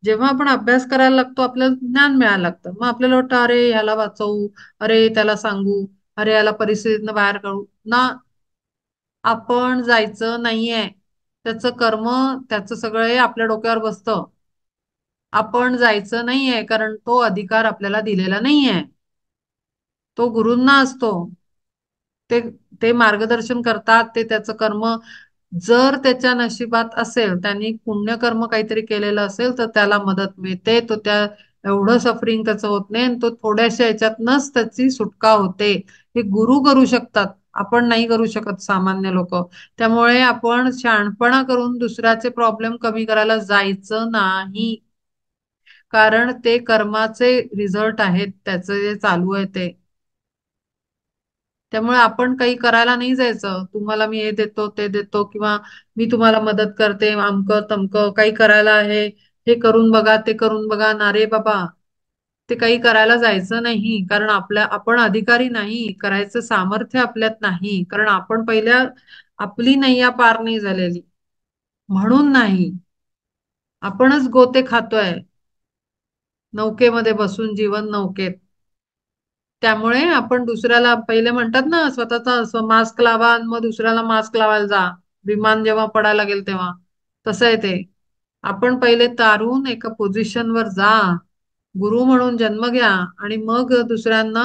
जेव्हा आपण अभ्यास करायला लागतो आपल्याला ज्ञान मिळायला लागतं. मग आपल्याला वाटतं अरे ह्याला वाचवू, अरे त्याला सांगू, अरे याला परिस्थितीनं बाहेर काढू ना. आपण जायचं नाहीये. त्याचं कर्म, त्याचं सगळं हे आपल्या डोक्यावर बसतं. आपण जायचं नाहीये, कारण तो अधिकार आपल्याला दिलेला नाहीये. तो गुरूंना असतो. ते ते मार्गदर्शन करतात, ते त्याचं कर्म जर त्याच्या नशिबात असेल, त्यांनी पुण्यकर्म काहीतरी केलेलं असेल, तर त्याला मदत मिळते. तो त्या एवढं सफरिंग त्याचं होत नाही आणि तो थोड्याशा याच्यातनच त्याची सुटका होते. हे गुरु करू शकतात, आपण नाही करू शकत सामान्य लोक. त्यामुळे आपण शहाणपणा करून दुसऱ्याचे प्रॉब्लेम कमी करायला जायचं नाही. कारण ते कर्माचे रिझल्ट आहेत, त्याचं जे चालू आहे ते. त्यामुळे आपण काही करायला नाही जायचं. तुम्हाला मी हे देतो, ते देतो, किंवा मी तुम्हाला मदत करते, अमकं तमकं काही करायला आहे, हे करून बघा, ते करून बघा. ना रे बाबा, ते काही करायला जायचं नाही. कारण आपण अधिकारी नाही, करायचं सामर्थ्य आपल्यात नाही. कारण आपण पहिल्या आपली नैया पार नाही झालेली, म्हणून नाही. आपणच गोते खातोय नौकेमध्ये बसून, जीवन नौकेत. त्यामुळे आपण दुसऱ्याला पहिले म्हणतात ना, स्वतःचा मास्क लावा आणि मग दुसऱ्याला मास्क लावायला जा, विमान जेव्हा पडायला लागेल तेव्हा. तसं आहे ते. आपण पहिले तारून एका पोझिशनवर जा, गुरु म्हणून जन्म घ्या, आणि मग दुसऱ्यांना,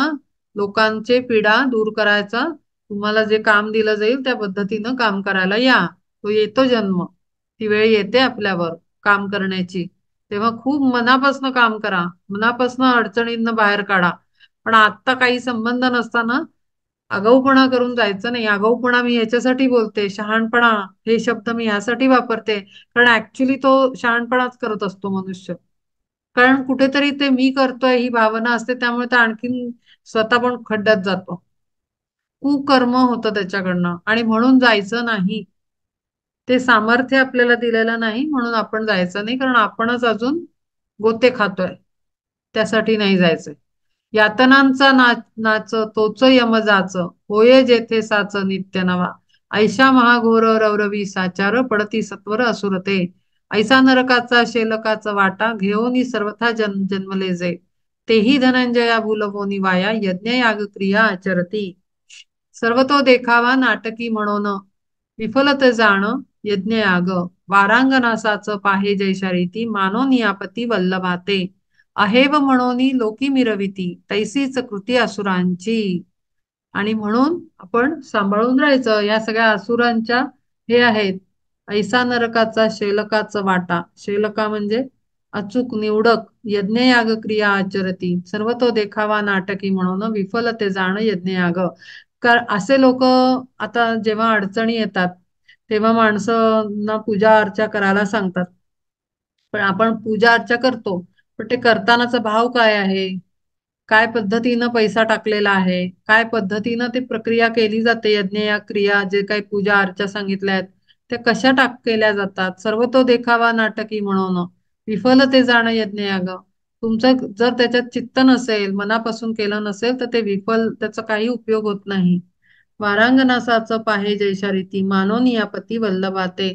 लोकांचे पीडा दूर करायचा, तुम्हाला जे काम दिलं जाईल त्या पद्धतीनं काम करायला या. तो येतो जन्म, ती वेळ येते आपल्यावर काम करण्याची. तेव्हा खूप मनापासून काम करा, मनापासून अडचणींना बाहेर काढा. पण आता काही संबंध नसताना आगाऊपणा करून जायचं नाही. आगाऊपणा मी ह्याच्यासाठी बोलते, शहाणपणा हे शब्द मी ह्यासाठी वापरते, कारण ऍक्च्युली तो शहाणपणाच करत असतो मनुष्य. कारण कुठेतरी ते मी करतोय ही भावना असते, त्यामुळे तो आणखीन स्वतः पण खड्ड्यात जातो. कुकर्म होतं त्याच्याकडनं, आणि म्हणून जायचं नाही. ते सामर्थ्य आपल्याला दिलेलं नाही, म्हणून आपण जायचं नाही, कारण आपणच अजून गोते खातोय. त्यासाठी नाही जायचंय. यातनांचा नाच तोच यमजाच, होय जेथे साच नित्य नवा. ऐशा महाघोर रवरवी साचार, पडती सत्वर असुरते. ऐसा नरकाचा शेलकाचा वाटा, घेऊनी सर्वथा जन्मले जे. तेही धनंजया भूलवोनी वाया, यज्ञ याग क्रिया आचरती. सर्व तो देखावा नाटकी म्हणून, विफलत जाण यज्ञ याग. वारांगणासाच पाहे जैशा रीती, मानो नियापती वल्लभाते. अहेव म्हणोनी लोकी मिरविती, तैसीच कृती असुरांची. आणि म्हणून आपण सांभाळून राहायचं. या सगळ्या असुरांच्या हे आहेत, ऐसा नरकाचा शेलकाचा वाटा. शेलका म्हणजे अचूक निवडक, यज्ञयाग क्रिया आचरती. सर्व तो देखावा नाटकी म्हणून, विफल ते जाण यज्ञयाग. असे लोक आता जेव्हा अडचणी येतात, तेव्हा माणसांना पूजा अर्चा करायला सांगतात. पण आपण पूजा अर्चा करतो, पण ते करतानाचा भाव काय आहे, काय पद्धतीनं पैसा टाकलेला आहे, काय पद्धतीनं ते प्रक्रिया केली जाते, यज्ञ या क्रिया जे काही पूजा अर्चा सांगितल्या आहेत त्या कशा केल्या जातात. सर्व तो देखावा नाटकी म्हणून, विफल ते जाणं यज्ञ याग. तुमचं जर त्याच्यात चित्त नसेल, मनापासून केलं नसेल, तर ते विफल, त्याचा काही उपयोग होत नाही. वारांगणासाचं पाहे जैशा रीती, मानो नियापती वल्लभाते.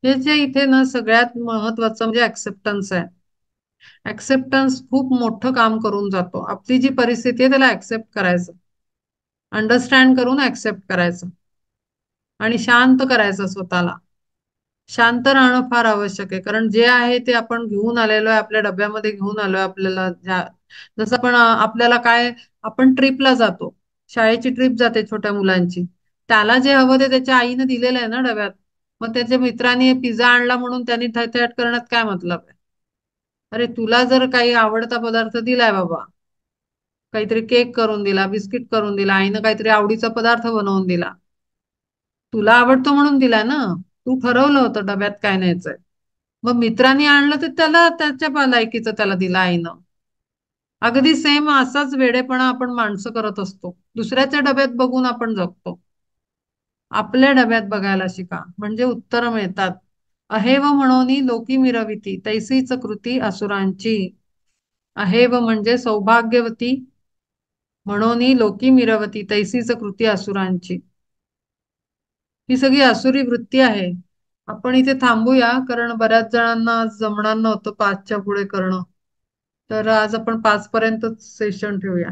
हे जे इथे ना सगळ्यात महत्वाचं म्हणजे ऍक्सेप्टन्स आहे. ऍक्सेप्टन्स खूप मोठं काम करून जातो. आपली जी परिस्थिती आहे त्याला ऍक्सेप्ट करायचं, अंडरस्टँड करून ऍक्सेप्ट करायचं, आणि शांत करायचं स्वतःला. शांत राहणं फार आवश्यक आहे, कारण जे आहे ते आपण घेऊन आलेलो आहे, आपल्या डब्यामध्ये घेऊन आलोय. आपल्याला जसं आपण आपल्याला काय, आपण ट्रिपला जातो, शाळेची ट्रिप जाते छोट्या मुलांची, त्याला जे हवं ते त्याच्या आईनं दिलेलं आहे ना डब्यात. मग त्याच्या मित्रांनी पिझ्झा आणला म्हणून त्यांनी थैथयाट करण्यात काय मतलब आहे. अरे तुला जर काही आवडता पदार्थ दिलाय बाबा, काहीतरी केक करून दिला, बिस्किट करून दिला, आईनं काहीतरी आवडीचा पदार्थ बनवून दिला, तुला आवडतो म्हणून दिलाय ना. तू ठरवलं होतं डब्यात काय न्यायचंय. मग मित्रांनी आणलं तर त्याला त्याच्या लायकीचं त्याला दिलं आईनं. अगदी सेम असाच वेडेपणा आपण माणसं करत असतो. दुसऱ्याच्या डब्यात बघून आपण जगतो. आपल्या डब्यात बघायला शिका, म्हणजे उत्तर मिळतात. अहेव म्हणोनी लोकी मिरविती, तैसीच कृती असुरांची. अहेव म्हणजे सौभाग्यवती, म्हणोनी लोकी मिरवती, तैसीच कृती असुरांची. ही सगळी आसुरी वृत्ती आहे. आपण इथे थांबूया, कारण बऱ्याच जणांना आज जमणार नव्हतं 5च्या पुढे करणं. तर आज आपण 5 पर्यंतच सेशन ठेवूया.